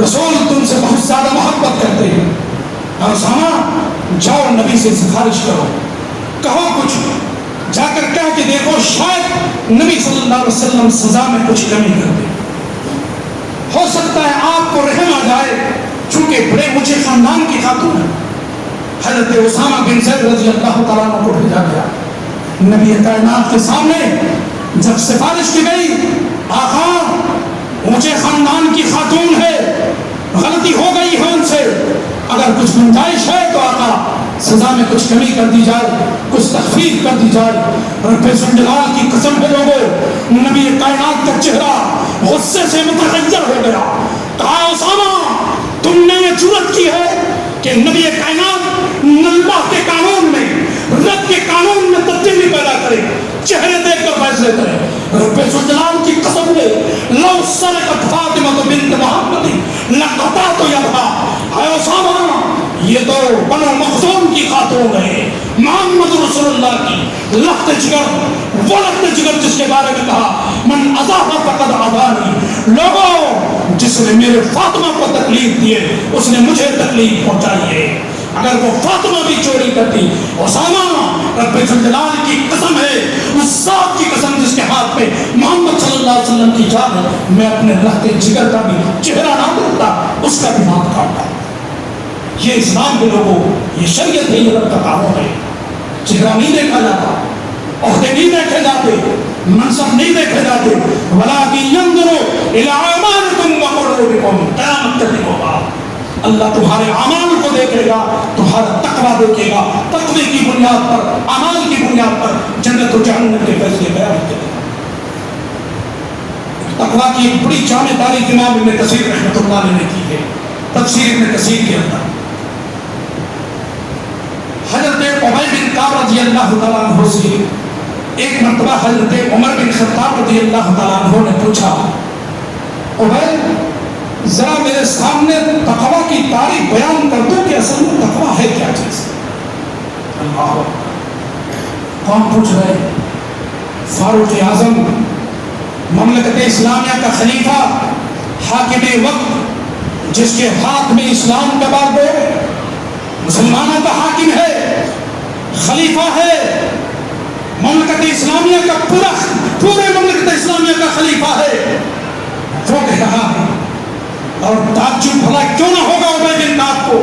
رسول تم سے بہت زیادہ محبت کرتے ہیں، اور اسامہ جاؤ نبی سے سفارش کرو، کہو کچھ، جا کر کہہ کے دیکھو شاید نبی صلی اللہ علیہ وسلم سزا میں کچھ کمی کر دیں، ہو سکتا ہے آپ کو رحم آ جائے، چونکہ بڑے اونچے خاندان کی خاتون ہے۔ حضرت اسامہ بن زید رضی اللہ تعالیٰ عنہ کو بھیجا گیا، نبی کائنات کے سامنے جب سفارش کی گئی، آقا اونچے خاندان کی خاتون ہے، غلطی ہو گئی ہے ان سے، اگر کچھ گنجائش ہے تو آقا سزا میں کچھ کمی کر دی جائے، کچھ تخفیف کر دی جائے۔ رب ذوالجلال کی قسم ہے لوگوں، نبی کائنات کا چہرہ غصے سے متغیر ہو گیا، کہا اسامہ تم نے یہ جرأت کی ہے کہ نبی کائنات اللہ کے قانون میں، رب کے قانون میں تبدیلی پیدا کرے، چہرے دیکھ کر فیصلے کرے۔ رب ذوالجلال کی قسم ہے، لو سرقت فاطمہ بنت محمد لقطعت یدها، اے اسامہ یہ تو بنو مخزوم کی خاتون ہے، محمد رسول اللہ کی لخت جگر، وہ لخت جگر جس کے بارے میں کہا من اذاہ فقد اذانی، لوگوں جس نے میرے فاطمہ کو تکلیف دی ہے اس نے مجھے تکلیف پہنچائی ہے۔ اگر وہ فاطمہ بھی چوری کرتی، اسامہ رب ذوالجلال کی قسم ہے، اس ذات کی قسم جس کے ہاتھ پہ محمد صلی اللہ علیہ وسلم کی جان ہے، میں اپنے لخت جگر کا بھی چہرہ نہ دیکھتا، اس کا بھی ہاتھ کاٹتا۔ یہ اسلام کے لوگوں، یہ شریعت ہے، یہ رب کا قانون ہے۔ چہرہ نہیں دیکھا جاتا، عہدے نہیں دیکھے جاتے، منصب نہیں دیکھے جاتے، وَلَٰكِن يَنظُرُ إِلَىٰ أَعْمَالِكُمْ وَقُلُوبِكُمْ، قیامت کا دن ہوگا، اللہ تمہارے اعمال کو دیکھے گا، تمہارا تقویٰ دیکھے گا، تقوی کی بنیاد پر، اعمال کی بنیاد پر جنت و جہنم کے فیصلے قیامت کے دن۔ تقویٰ کی ایک بڑی جامع تاریخ امام ابن کثیر رحمۃ اللہ علیہ نے کی ہے، تفسیر ابن کثیر کے اندر۔ حضرت ابی بن کعب رضی اللہ تعالیٰ عنہ سے ایک مرتبہ حضرت عمر بن خطاب رضی اللہ تعالیٰ عنہ نے پوچھا، ابی ذرا میرے سامنے تقویٰ کی تعریف بیان کر دو کہ اصل میں تقویٰ ہے کیا چیز؟ اللہ کون پوچھ رہے؟ فاروق اعظم، مملکت اسلامیہ کا خلیفہ، حاکم وقت، جس کے ہاتھ میں اسلام کا بار ہے، مسلمانوں کا حاکم ہے، خلیفہ ہے، مملکت اسلامیہ کا پورے مملکت اسلامیہ کا خلیفہ ہے، وہ کہہ رہا ہے، اور تعجب بھلا کیوں نہ ہوگا ابی بن کعب کو،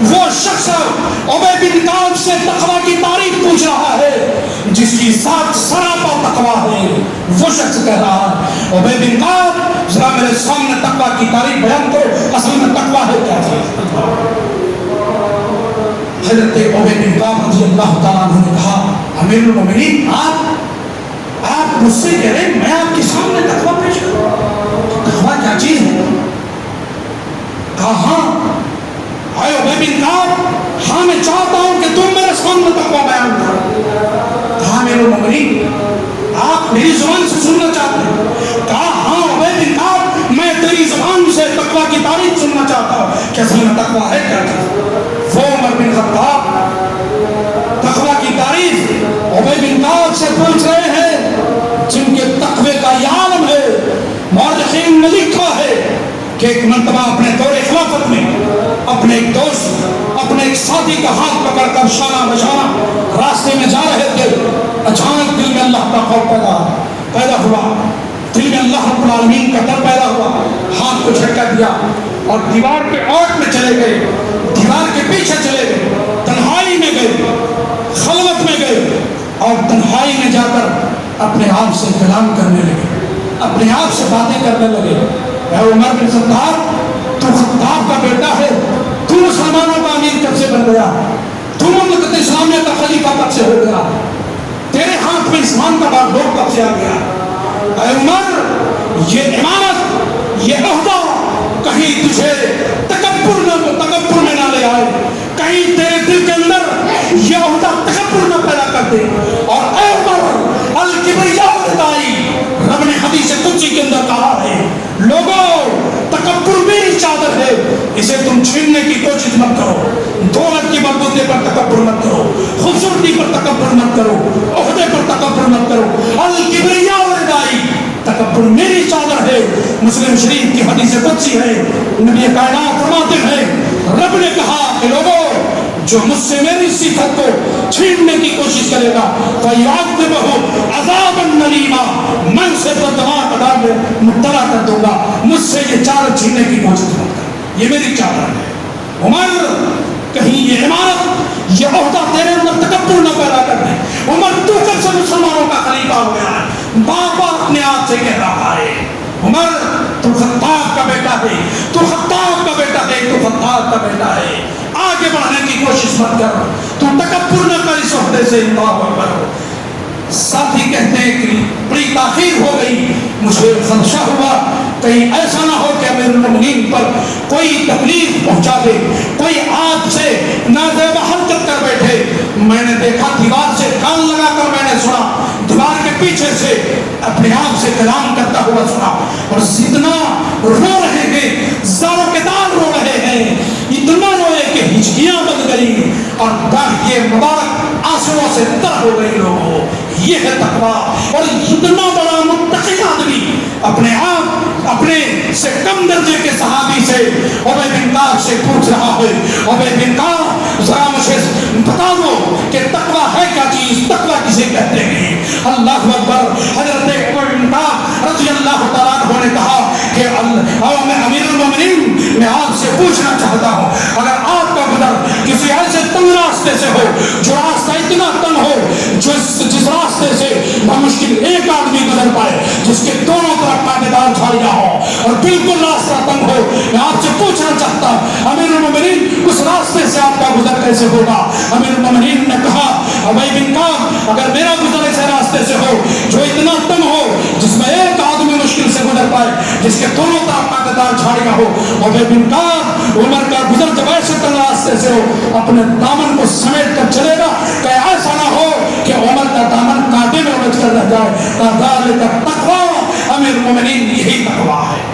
وہ شخص ابی بن کعب سے تقویٰ کی تعریف پوچھ رہا ہے جس کی ذات سراپا تقویٰ ہے، وہ شخص کہہ رہا ہے ابی بن کعب ذرا میرے سامنے تقویٰ کی تعریف بیان کرو، اصل میں تقویٰ ہے کیا چیز؟ حضرت ابی بن کعب رضی اللہ تعالیٰ عنہ نے کہا، امیر المومنین آپ مجھ سے کہہ رہے میں آپ کے سامنے تقویٰ پیش کروں، تقویٰ کیا چیز ہے؟ کہا ہاں آئے ابی بن کعب، ہاں میں چاہتا ہوں کہ تم میرے سامنے تقویٰ بیان کرو۔ کہا امیر المومنین آپ میری زبان سے سننا چاہتے ہیں؟ کہا ہاں ابی بن کعب میں تیری زبان سے تقویٰ کی تعریف سننا چاہتا ہوں کہ اصل میں تقویٰ ہے کیا چیز؟ وہ عمر بن خطاب تقویٰ کی تعریف ابی بن کعب سے پوچھ رہے ہیں جن کے تقوی کا یہ عالم ہے۔ مورخین نے لکھا ہے کہ ایک مرتبہ اپنے دور خلافت میں اپنے ایک دوست، اپنے ایک ساتھی کا ہاتھ پکڑ کر شانہ بشانہ راستے میں جا رہے تھے، اچانک دل میں اللہ کا خوف پیدا ہوا، دل میں اللہ رب العالمین کا ڈر پیدا ہوا، ہاتھ کو جھٹکا دیا اور دیوار کے اوٹ میں چلے گئے، دیوار کے پیچھے چلے گئے، تنہائی میں گئے، خلوت میں گئے اور تنہائی میں جا کر اپنے آپ سے کلام کرنے لگے، اپنے آپ سے باتیں کرنے لگے۔ اے عمر بن خطاب خطاب کا بیٹا ہے، تو مسلمانوں کا امیر کب سے بن گیا؟ تو مملکت اسلامیہ کا خلیفہ کب سے ہو گیا؟ تیرے ہاتھ میں اسلام کا باغ کب سے آ گیا؟ اے عمر، یہ امارت، یہ عہدہ کہیں تجھے تکبر میں نہ لے آئے، کہیں تیرے دل کے اندر یہ عہدہ تکبر نہ پیدا کر دے۔ اور اے عمر، الکبریاء ردائی، رب نے حدیث قدسی کے اندر کہا ہے، لوگوں تکبر میری چادر ہے، اسے تم چھیننے کی کوشش مت کرو، دولت کی بلبوتے پر تکبر مت کرو، خوبصورتی پر تکبر مت کرو، عہدے پر تکبر مت کرو۔ الکبریاء ردائی، تکبر میری چادر ہے۔ مسلم شریف کی حدیث قدسی ہے، نبی کائنات فرماتے ہیں، رب نے کہا کہ لوگوں جو مجھ سے میری صفت کو چھیننے کی کوشش کرے گا فَيُعَذِّبُهُ عَذَابًا نَلِيمًا، میں اسے دردناک عذاب میں مبتلا کر دوں گا۔ مجھ سے یہ چادر چھیننے کی کوشش مت کر، یہ میری چادر ہے۔ عمر، کہیں یہ عمارت، یہ عہدہ تیرے اندر تکبر نہ پیدا کر دے۔ عمر، تو کب سے مسلمانوں کا خلیفہ ہو گیا ہے؟ بار بار اپنے آپ سے کہہ رہا ہے، عمر تو خطاب کا بیٹا ہے، تو خطاب کا بیٹا ہے، تو خطاب کا بیٹا ہے، آگے بڑھنے کی کوشش مت کر، تو تکبر نہ کر اس عہدے سے۔ اللہ اکبر۔ ساتھی کہتے ہیں کہ بڑی تاخیر ہو گئی، مجھے خدشہ ہوا کہیں ایسا نہ ہو کہ امیر المومنین پر کوئی تکلیف پہنچا دے، کوئی آپ سے نازیبہ حرکت کر بیٹھے۔ میں نے دیکھا دیوار سے کان لگا کر میں نے سنا، دیوار کے پیچھے سے اپنے آپ سے کلام کرتا ہوا سنا، اور اتنا رو رہے ہیں، زاروں کے دار رو رہے ہیں، اتنا روئے کہ ہچکیاں بن گئی اور یہ مبارک آنسوؤں سے تر ہو گئی۔ لوگوں، یہ ہے تقویٰ۔ اور اتنا بڑا متقی آدمی اپنے آپ اپنے سے کم درجے کے صحابی سے ابی بن کعب سے پوچھ رہا ہے، ابی بن کعب ذرا مجھے بتا دو کہ تقویٰ ہے کیا چیز، تقویٰ کسے کہتے ہیں؟ اللہ اکبر۔ حضرت ابی بن کعب رضی اللہ تعالیٰ عنہ نے کہا کہ امیر المومنین، میں آپ سے پوچھنا چاہتا ہوں، اگر آپ کا گزر کسی ایسے تنگ راستے سے ہو، جو راستہ اتنا تنگ ہو، جس راستے سے بمشکل ایک آدمی گزر پائے، جس کے دونوں طرف کانٹے دار جھاڑیاں ہوں اور بالکل راستہ تنگ ہو، میں آپ سے پوچھنا چاہتا ہوں امیر المومنین، اس راستے سے آپ کا گزر کیسے ہوگا؟ امیر المومنین نے کہا، ابی بن کعب، اگر میرا گزر ایسے راستے سے ہو جو اتنا تنگ ہو، جس میں ایک آدمی مشکل سے گزر پائے، جس کے دونوں طرف کانٹے دار جھاڑیاں ہو، ابی بن کعب، عمر کا گزر جب ایسے تنگ راستے سے ہو، اپنے دامن کو سمیٹ کر چلے گا کہ ایسا نہ ہو کہ عمر کا دامن کانٹے میں الجھ کر رہ جائے۔ ذالک التقویٰ، امیر المومنین، یہی تقویٰ ہے۔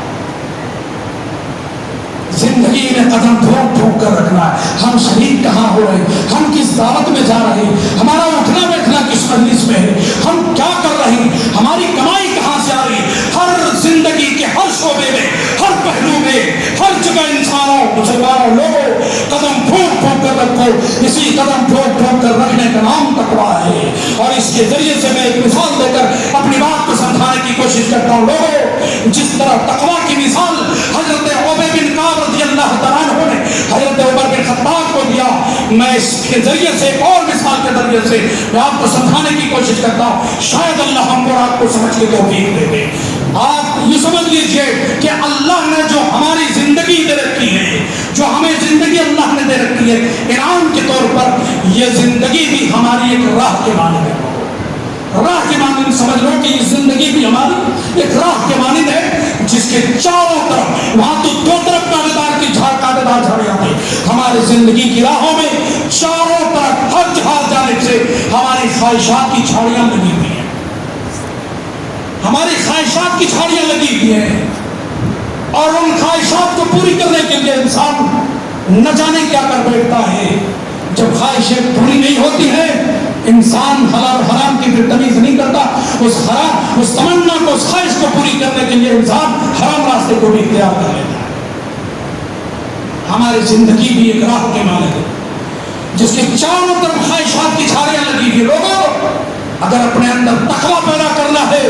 زندگی میں قدم ٹھوک ٹھوک کر رکھنا ہے۔ ہم شریک کہاں ہو رہے ہیں، ہم کس دعوت میں جا رہے ہیں، ہمارا اٹھنا بیٹھنا کس مجلس میں ہے، ہم کیا کر رہے ہیں، ہماری کمائی کہاں سے آ رہی ہے۔ ہر زندگی کے ہر شعبے میں، ہر پہلو میں، ہر جگہ انسانوں، مسلمانوں، لوگوں، قدم ٹھوک ٹھوک کر رکھو۔ اسی قدم ٹھوک ٹھوک کر رکھنے کا نام تقویٰ ہے۔ اور اس کے ذریعے سے میں ایک مثال دے کر اپنی بات کو سمجھانے کی کوشش کرتا ہوں۔ لوگوں، جس طرح تقویٰ کی مثال حضرت ابی بن کعب رضی اللہ تعالیٰ عنہ نے حضرت عمر بن خطاب کو دیا، میں اس کے ذریعے سے ایک اور مثال کے ذریعے سے میں آپ کو سمجھانے کی کوشش کرتا ہوں، شاید اللہ ہم کو آپ کو سمجھ کے توفیق دے دے۔ آپ یہ سمجھ لیجئے کہ اللہ نے جو ہماری زندگی دے رکھی ہے، جو ہمیں زندگی اللہ نے دے رکھی ہے انعام کے طور پر، یہ زندگی بھی ہماری ایک راہ کے مانند ہے۔ راہ کے مانند سمجھ لو کہ یہ زندگی بھی ہماری ایک راہ کے مانند ہے، جس کے چاروں طرف، وہاں تو دو طرف کانٹے دار جھاڑیاں ہیں، ہماری زندگی کی راہوں میں چاروں طرف ہر جانب سے ہماری خواہشات کی جھاڑیاں لگی ہوئی ہیں، ہماری خواہشات کی جھاڑیاں لگی ہوئی ہیں، اور ان خواہشات کو پوری کرنے کے لیے انسان نہ جانے کیا کر بیٹھتا ہے۔ جب خواہشیں پوری نہیں ہوتی ہیں، انسان حلال حرام کی پھر تمیز نہیں کرتا، اس تمنا کو، اس خواہش کو پوری کرنے کے لیے انسان حرام راستے کو بھی اختیار کر لیتا ہے۔ ہماری زندگی بھی ایک راہ کے مانند ہے، جس کے چاروں طرف خواہشات کی جھاڑیاں لگی ہوئی۔ لوگوں، اگر اپنے اندر تقویٰ پیدا کرنا ہے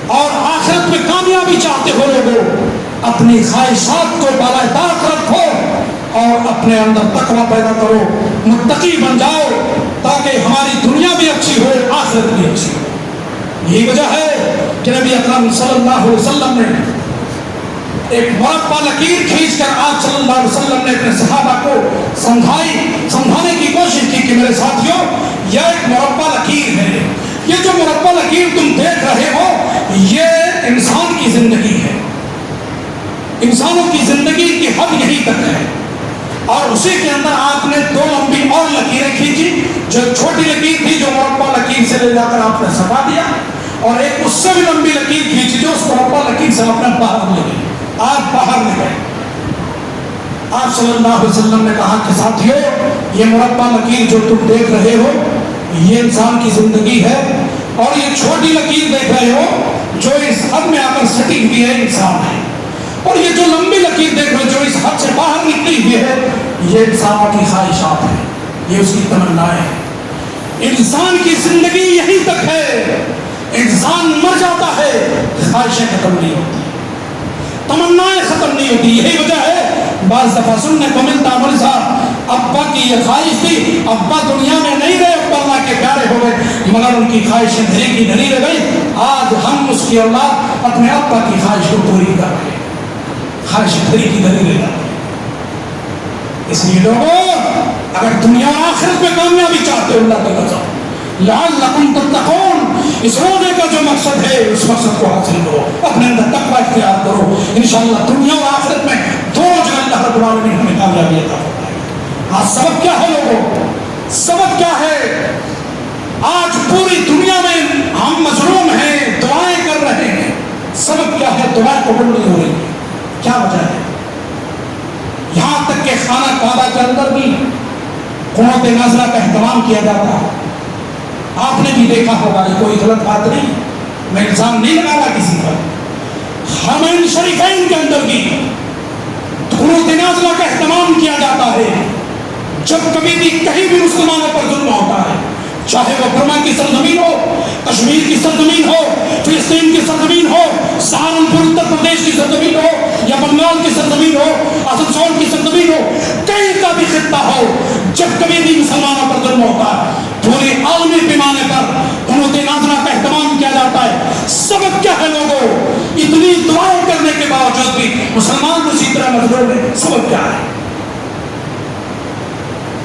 اور آخرت میں کامیابی چاہتے ہو، لوگوں، اپنی خواہشات کو بالائے طاق رکھو اور اپنے اندر تقویٰ پیدا کرو، متقی بن جاؤ، تاکہ ہماری دنیا بھی اچھی ہو، آخرت بھی اچھی ہو۔ یہی وجہ ہے کہ نبی اکرم صلی اللہ علیہ وسلم نے ایک مربع لکیر کھینچ کر آپ صلی اللہ علیہ وسلم نے اپنے صحابہ کو سمجھانے کی کوشش کی کہ میرے ساتھیوں یہ ایک مربع لکیر ہے، یہ جو مربع لکیر تم دیکھ رہے ہو یہ انسان کی زندگی ہے، انسانوں کی زندگی کی حد یہی تک ہے، اور اسی کے اندر آپ نے دو لمبی اور لکیریں کھینچی، جو چھوٹی لکیر تھی جو مربع لکیر سے لے جا کر آپ نے سٹا دیا، اور ایک اس سے بھی لمبی لکیر کھینچی جو اس مربع لکیر سے آپ نے باہر لے گئی، آپ باہر نکلے۔ آپ صلی اللہ علیہ وسلم نے کہا کہ ساتھیو یہ مربع لکیر جو تم دیکھ رہے ہو یہ انسان کی زندگی ہے، اور یہ چھوٹی لکیر دیکھ رہے ہو جو اس حد میں آ کر سٹی ہوئی ہے انسان ہے، اور یہ جو لمبی لکیر دیکھ رہے ہو جو اس حد سے باہر نکلی ہوئی ہے یہ انسانوں کی خواہشات ہے، یہ اس کی تمنائیں ہیں۔ انسان کی زندگی یہیں تک ہے، انسان مر جاتا ہے خواہشیں ختم نہیں ہوتی، تمنائیں ختم نہیں ہوتی۔ یہی وجہ ہے بعض دفعہ سننے کو ملتا مرزا ابا کی یہ خواہش تھی، ابا دنیا میں نہیں رہے، ابا اللہ کے پیارے ہو گئے مگر ان کی خواہشیں دھری کی دھری رہ گئی، آج ہم اس کی اولاد اپنے ابا کی خواہش کو پوری کر رہے ہیں، خواہش دھری کی دھری رہ جاتی ہے۔ اس لیے لوگوں اگر دنیا اور آخرت میں کامیابی چاہتے ہو اللہ کی قسم لعلکم تتقون، اس روزے کا جو مقصد ہے اس مقصد کو حاصل کرو، اپنے اندر تقوی اختیار کرو، انشاءاللہ دنیا اور آخرت میں دونوں جگہ اللہ رب العالمین ہمیں کامیابی عطا فرمائے گا۔ آج سبب کیا ہے لوگوں؟ سبب کیا ہے؟ آج پوری دنیا میں ہم مظلوم ہیں، دعائیں کر رہے ہیں، سبب کیا ہے؟ دعائیں قبول نہیں ہو رہی، کیا وجہ ہے؟ یہاں تک کہ خانہ کعبہ کے اندر بھی قنوت نازلہ کا اہتمام کیا جاتا ہے، آپ نے بھی دیکھا ہوگا، یہ کوئی غلط بات نہیں، میں الزام نہیں لگا رہا کسی پر، حرمین شریفین کے اندر بھی قنوت نازلہ کا اہتمام کیا جاتا ہے، جب کبھی بھی کہیں بھی مسلمانوں پر ظلم ہوتا ہے، چاہے وہ برما کی سرزمین ہو، کشمیر کی سرزمین ہو، فلسطین کی سرزمین ہو، سہارنپور اتر پردیش کی سرزمین ہو، یا بنگال کی سرزمین ہو، آسنسول کی سرزمین ہو، کہیں کا بھی خطہ ہو، جب کبھی بھی مسلمانوں پر ظلم ہوتا ہے پورے عالمی پیمانے پر قنوت نازلہ کا اہتمام کیا جاتا ہے۔ سبب کیا ہے لوگوں؟ اتنی دعائیں کرنے کے باوجود بھی مسلمان اسی طرح مظلوم ہیں، سبب کیا ہے؟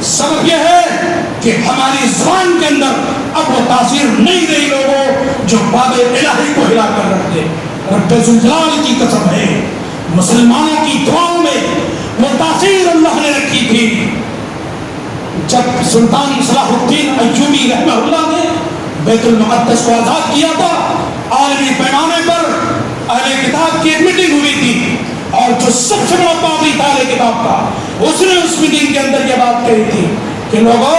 سبب یہ ہے کہ ہماری زبان کے اندر اب وہ تاثیر نہیں رہی لوگوں جو باب الہی کو ہلا کر رکھتے۔ رب ذوالجلال کی قسم ہے مسلمانوں کی دعاؤں میں وہ تاثیر اللہ نے رکھی تھی۔ جب سلطان صلاح الدین ایوبی رحمہ اللہ نے بیت المقدس کو آزاد کیا تھا، عالمی پیمانے پر اہل کتاب کی ایک میٹنگ ہوئی تھی، اور جو سب سے بڑا پادری تھا اہل کتاب کا، اس نے اس میٹنگ کے اندر یہ بات کہی تھی کہ لوگوں،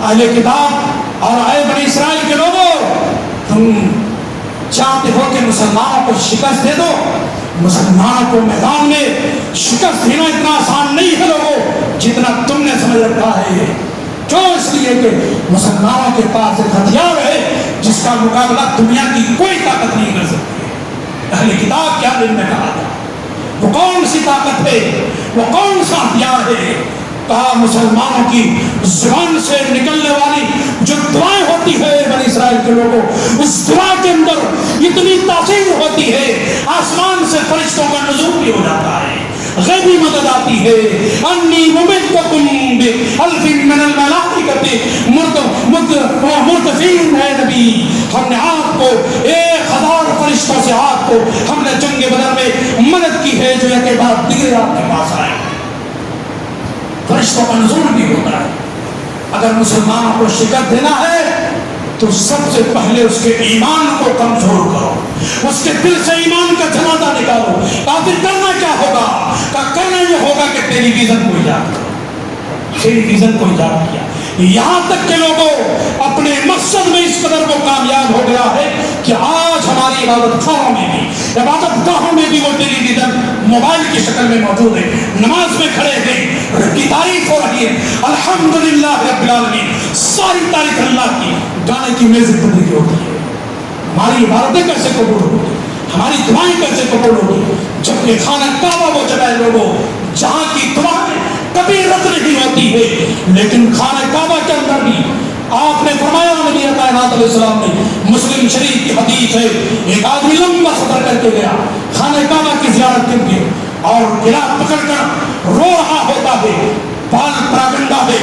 اہل کتاب اور اے بنی اسرائیل کے لوگوں، تم چاہتے ہو کہ مسلمانوں کو شکست دے دو، مسلمانوں کو میدان میں شکست دینا اتنا آسان نہیں ہے لوگوں جتنا تم نے سمجھ رکھا ہے۔ کیوں؟ اس لیے کہ مسلمانوں کے پاس ایک ہتھیار ہے جس کا مقابلہ دنیا کی کوئی طاقت نہیں کر سکتی۔ اہل کتاب کیا دن میں کہا تھا، وہ کون سی طاقت ہے، وہ کون سا ہتھیار ہے؟ کہا مسلمانوں کی زبان سے نکلنے والی جو دعائیں ہوتی ہے بنی اسرائیل کے لوگوں، اس دعا کے اندر اتنی تاثیر ہوتی ہے، آسمان سے فرشتوں کا نزول بھی ہو جاتا ہے، غیبی مدد آتی ہے۔ انی ممدکم بألف من الملائکۃ مردفین، ہے نبی ہم نے آپ کو 1000 فرشتوں سے آپ کو ہم نے جنگ بدر میں مدد کی ہے جو ایک بار دیگر آپ کے پاس آئے۔ فرشتوں کا نزول بھی ہوتا ہے۔ اگر مسلمانوں کو شکست دینا ہے تو سب سے پہلے اس کے ایمان کو کمزور کرو، اس کے دل سے ایمان کا جنازہ نکالو۔ پھر کرنا کیا ہوگا؟ کرنا یہ ہوگا کہ ٹیلی ویژن کو ایجاد کرو، ٹیلی ویژن کو ایجاد کیا، یہاں تک کہ لوگوں اپنے مقصد میں اس قدر وہ کامیاب ہو گیا ہے کہ آج ہماری عبادت خانوں میں بھی، عبادت گاہوں میں بھی وہ ٹیلی ویژن موبائل کی شکل میں موجود ہے۔ نماز میں کھڑے ہیں، رب کی تعریف ہو رہی ہے، الحمدللہ رب العالمین، ساری تعریف اللہ کی، گانے کی میوزک بندی ہوتی ہے۔ ہماری عبادتیں کیسے قبول ہوگی، ہماری دعائیں کیسے قبول ہوگی جبکہ خانہ کعبہ وہ جگہ ہے لوگوں جہاں کی دعائیں کبھی رد نہیں ہوتی ہے، لیکن خانہ کعبہ کے اندر بھی آپ نے فرمایا، نبی کائنات علیہ السلام نے، مسلم شریف کی حدیث ہے، ایک آدمی لمبا سفر کر کے گیا، خانہ خانہ کعبہ کی زیارت کے لیے اور گلاس پکڑ کر رو رہا ہوتا ہے، بال پراگنڈا ہے،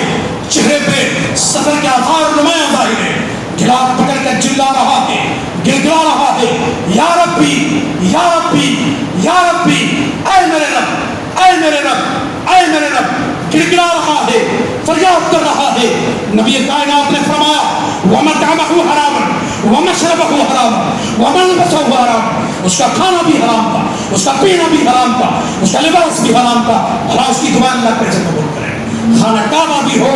چہرے پہ سفر کے آثار نمایاں ظاہر ہے، گلاس پکڑ کر چلا رہا ہے، گڑگڑا رہا ہے، یا ربی یا ربی یا ربی، اے میرے رب اے میرے رب اے میرے رب، گڑگڑا رہا ہے، فریاد کر رہا ہے۔ نبی کائنات نے فرمایا وَمَطْعَمَهُ حَرَامٌ وَمَشْرَبَهُ حَرَامٌ وَمَلْبَسَهُ حَرَامٌ، اس کا کھانا بھی حرام تھا، اس کا پینا بھی حرام تھا، اس کا لباس بھی حرام تھا، اللہ اس کی دعا اللہ کیسے قبول کرے؟ خانہ کعبہ بھی ہو،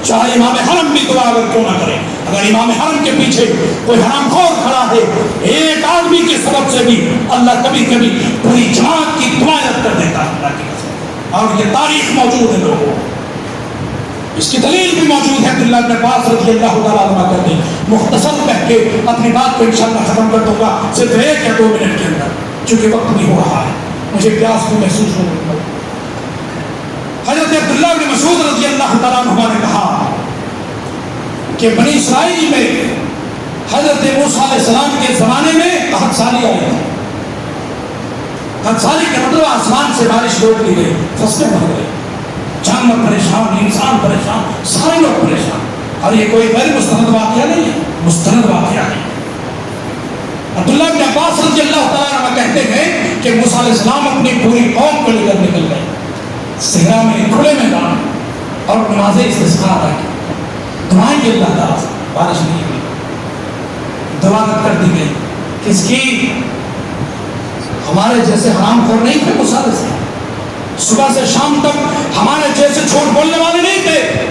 چاہے امام حرم بھی دعا اگر کیوں نہ کرے، اگر امام حرم کے پیچھے کوئی حرام خور کھڑا ہے، ایک آدمی کے سبب سے بھی اللہ کبھی کبھی پوری جماعت کی دعائیں رد کر دیتا ہے اللہ کی قسم۔ اور یہ تاریخ موجود ہے لوگوں، اس کی دلیل بھی موجود ہے۔ عبداللہ بن عباس رضی اللہ تعالیٰ عنہ کہتے ہیں، مختصر کہہ کے اپنی بات کو انشاءاللہ ختم کر دوں گا صرف 1 یا 2 منٹ کے اندر، چونکہ وقت بھی ہو رہا ہے، مجھے پیاس بھی محسوس ہو رہی ہے۔ حضرت عبداللہ بن مسعود رضی اللہ تعالیٰ عنہ نے کہا کہ بنی اسرائیل میں حضرت موسیٰ علیہ السلام کے زمانے میں قحط سالی آئی تھی۔ قحط سالی کا مطلب آسمان سے بارش روک لی گئی، فصلیں بڑھ گئی، جانور پریشان، انسان پریشان، سارے لوگ پریشان۔ اور یہ کوئی غیر مستند واقعہ نہیں ہے، مستند واقعہ ہے۔ عبداللہ بن عباس رضی اللہ تعالیٰ عنہ کہتے ہیں کہ موسیٰ علیہ السلام اپنی پوری قوم کو لے کر نکل گئے صحرا میں، کھلے میدان، اور نماز استسقاء ادا کی، دعائیں کی اللہ تعالیٰ سے، بارش نہیں ہوئی، دعا کر دی گئی۔ کس کی؟ ہمارے جیسے حرام خور نہیں تھے موسیٰ علیہ السلام، صبح سے شام تک ہمارے جیسے جھوٹ بولنے والے نہیں تھے،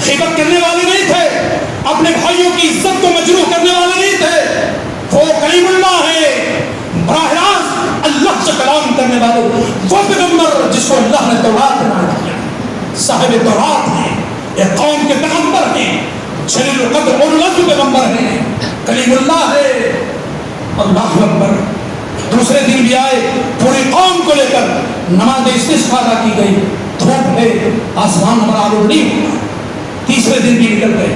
غیبت کرنے والے نہیں تھے، اپنے بھائیوں کی عزت کو مجروح کرنے والے نہیں تھے۔ وہ کلیم اللہ ہے، براہ راست اللہ سے کلام کرنے والے، وہ پیغمبر جس کو اللہ نے تورات عنایت کیا، صاحب تورات ہیں، ایک قوم کے پیغمبر ہیں، جلیل القدر اور العزم پیغمبر ہیں، کلیم اللہ ہے۔ اللہ اکبر۔ دوسرے دن بھی آئے، پوری قوم کو لے کر نماز استسقاء ادا کی گئی، دھوپ ہے، آسمان ہمارا آلود نہیں ہوا۔ تیسرے دن بھی نکل گئے،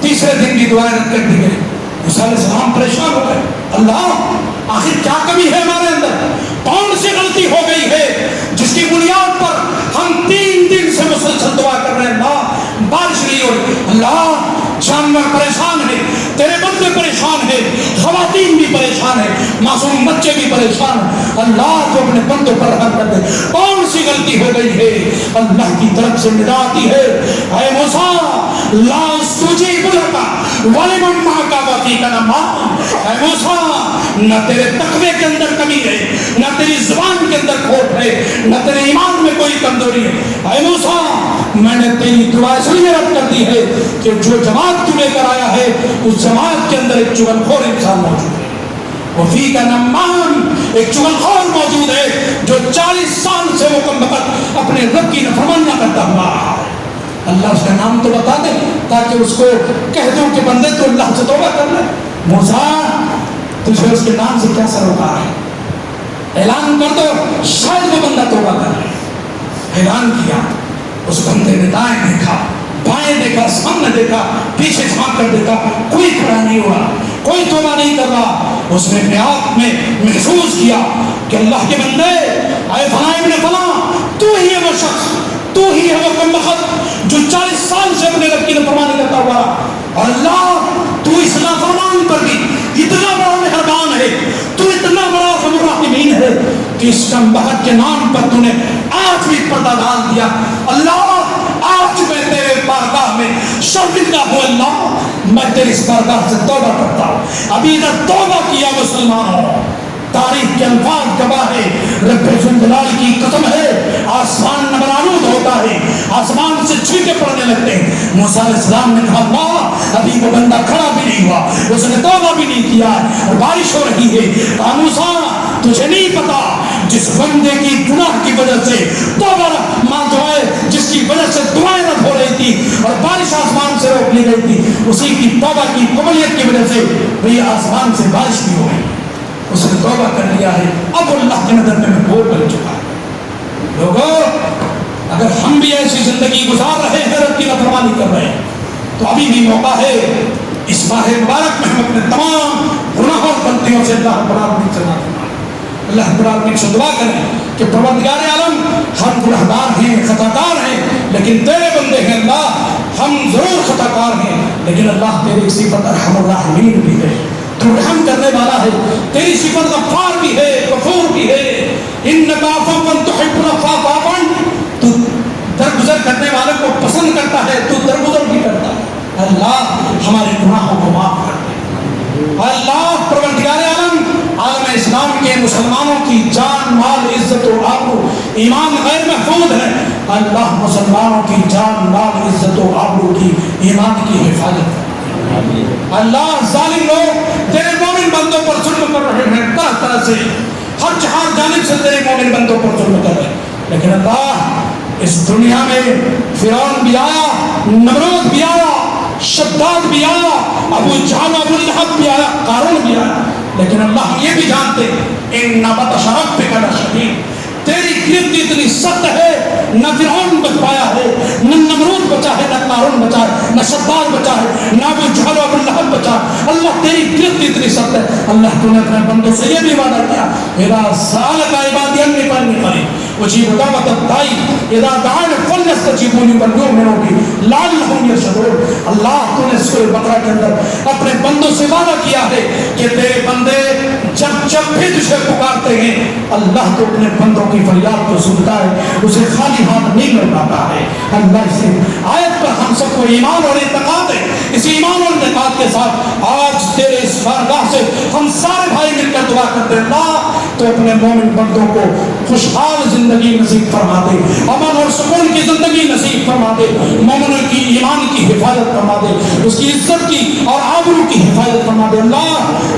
تیسرے دن بھی دعائیں رد کر دی گئی۔ موسیٰ علیہ السلام پریشان ہو گئے، اللہ آخر کیا کمی ہے ہمارے اندر، کون سی غلطی ہو گئی ہے جس کی بنیاد پر ہم 3 دن سے مسلسل دعا کر رہے ہیں، اللہ بارش نہیں ہو رہی، اللہ جانور پریشان ہے، تیرے بندے پریشان ہیں، خواتین بھی پریشان ہیں، معصوم بچے بھی پریشان ہیں، اللہ تو اپنے بندوں پر رحم کر دے، کون سی غلطی ہو گئی ہے؟ اللہ کی طرف سے ندا آتی ہے، اے موسیٰ لا استجیب لک ولمن معک وفیک نمان، اے موسیٰ نہ تیرے تقوی کے اندر کمی ہے، نہ تیری زبان کے اندر کھوٹ ہے، نہ تیرے ایمان میں کوئی کمزوری ہے، اے موسیٰ میں نے تیری دعا اس لیے رد کر دی ہے کہ جو جماعت تو لے کر آیا ہے اس جماعت کے اندر ایک چغلخور انسان موجود ہے، وفی کا نمان، ایک چغلخور موجود ہے جو 40 سال سے مکمل اپنے رب کی نافرمانیاں کرتا ہوا رہا ہے۔ اللہ اس کا نام تو بتا دے تاکہ اس کو کہہ دوں کہ بندے تو اللہ سے توبہ کر لے۔ موسیٰ تجھے اس کے نام سے کیا سروکار ہے، اعلان کر دو شاید وہ بندہ توبہ کر لے۔ اعلان کیا، اس بندے نے دائیں دیکھا، بائیں دیکھا، سامنے دیکھا، پیچھے جھانک کر دیکھا، کوئی کھڑا نہیں ہوا، کوئی توبہ نہیں کر رہا۔ اس نے اپنے آپ میں محسوس کیا کہ اللہ کے بندے، اے فلاں ابن فلاں، تو ہی ہے وہ شخص، تو ہی ہے وہ کمبخت جو 40 سال سے اپنے رب کی نافرمانی کرتا ہوا، اور اللہ تو اس نافرمان پر بھی اتنا بڑا مہربان ہے، تو اتنا بڑا رحم الراحمین ہے کہ اس کمبخت کے نام پر تو نے آج بھی پردہ ڈال دیا۔ اللہ آج میں تیرے بارگاہ میں شرمندہ ہوں، اللہ میں تیری اس بارگاہ سے توبہ کرتا ہوں۔ ابھی ادھر توبہ کیا مسلمانوں، تاریخ کے الفاظ گواہ ہے، رب ذوالجلال کی قسم ہے، آسمان نمرآلود ہوتا ہے، آسمان سے چھینکے پڑنے لگتے ہیں۔ موسیٰ علیہ السلام نے کہا اللہ ابھی وہ بندہ کھڑا بھی نہیں ہوا، اس نے توبہ بھی نہیں کیا اور بارش ہو رہی ہے۔ کہا موسیٰ تجھے نہیں پتا جس بندے کی گناہ کی وجہ سے توبہ جس کی وجہ سے دعائیں رد ہو رہی تھی اور بارش آسمان سے روک لی گئی تھی، اسی کی توبہ کی قبولیت کی وجہ سے بھی آسمان سے بارش بھی ہو گئی، اس نے توبہ کر لیا ہے، اب اللہ کی نظر میں محبوب بن چکا ہے۔ لوگوں اگر ہم بھی ایسی زندگی گزار رہے ہیں، رب کی نافرمانی کر رہے ہیں، تو ابھی بھی موقع ہے اس ماہ مبارک میں ہم اپنے تمام گناہوں اور غلطیوں سے اللہ رب العالمین سے معافی مانگیں۔ اللہ رب العالمین سے دعا کریں کہ پروردگار عالم ہم گنہگار ہیں، خطا کار ہیں، لیکن تیرے بندے ہیں اللہ، ہم ضرور خطا کار ہیں، لیکن اللہ تیری صفت ارحم الراحمین بھی ہے، تو رحم کرنے والا ہے، تیری صفت غفار بھی ہے، غفور بھی ہے، انک عفو تحب العفو فاعف عنی، تو درگزر کرنے والے کو پسند کرتا ہے، تو درگزر بھی کرتا ہے۔ اللہ ہمارے گناہوں کو معاف کر دے۔ اللہ پروردگار عالم عالم اسلام کے مسلمانوں کی جان، مال، عزت و آبرو، ایمان غیر محفوظ ہے، اللہ مسلمانوں کی جان، مال، عزت و آبرو کی، ایمان کی حفاظت کرے۔ اللہ ظالم لوگ تیرے مومن بندوں پر ظلم کر رہے ہیں، طرح طرح سے ہر چہار جانب سے تیرے مومن بندوں پر ظلم کر رہے ہیں، لیکن اللہ اس دنیا میں فرعون بھی آیا، نمرود بھی آیا، شداد بھی آیا، ابو جہل ابو لہب بھی آیا، قارون بھی آیا، لیکن اللہ یہ بھی جانتے ان بطش ربک لشدید، تیری گرفت اتنی سخت ہے، نہ فرعون بچ پایا ہے، نہ نمرود بچا ہے، نہ قارون بچا ہے، نہ شداد بچا ہے، نہ ابو جہل ابو لہب بچا ہے۔ اللہ تیری گرفت اتنی سخت ہے، اللہ تو نے اپنے بندوں سے یہ بھی وعدہ کیا، اذا سألک عبادی انی فانی قریب اجیب دعوت الداعی اذا دعان فلیستجیبوا لی وليؤمنوا بی لعلهم یرشدون۔ اللہ تو نے سورہ بقرہ کے اندر اپنے بندوں سے وعدہ کیا ہے کہ تیرے بندے جب بھی تجھے پکارتے ہیں، اللہ تو اپنے بندوں کی فریاد کو سنتا ہے، اسے خالی ہاتھ نہیں لوٹاتا ہے۔ اللہ اس آیت پر ہم سب کو ایمان اور اعتقاد ہے، اس ایمان اور اعتقاد کے ساتھ آج تیرے اس بارگاہ سے ہم سارے بھائی مل کر دعا کرتے ہیں، اللہ تو اپنے مومن بندوں کو خوشحال زندگی نصیب فرما دے، امن اور سکون کی زندگی نصیب فرما دے، مومنوں کی ایمان کی حفاظت فرما دے، اس کی عزت کی اور آبرو کی حفاظت فرما دے۔ اللہ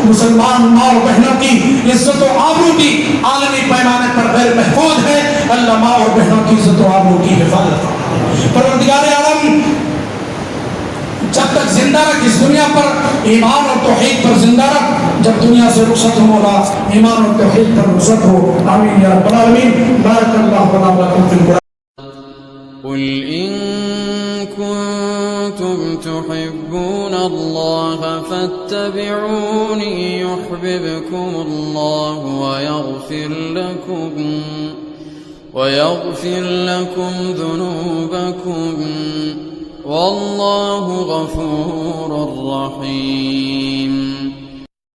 مسلمان ماں اور بہنوں کی عزت و آبرو بھی عالمی پیمانے پر غیر محفوظ ہے، اللہ ماں اور بہنوں کی عزت و آبرو کی حفاظت فرما دے۔ پروردگار عالم جب تک زندہ رکھ اس دنیا پر ایمان اور توحید پر زندہ رکھ، جب دنیا سے رخصت ہو مولا ایمان اور توحید پر رخصت ہو، آمین یا رب العالمین۔ بارک اللہ لنا ولکم فی القرآن۔ قل إن كنتم تحبون الله فاتبعوني يحببكم الله ويغفر لكم ذنوبكم والله غفور رحيم۔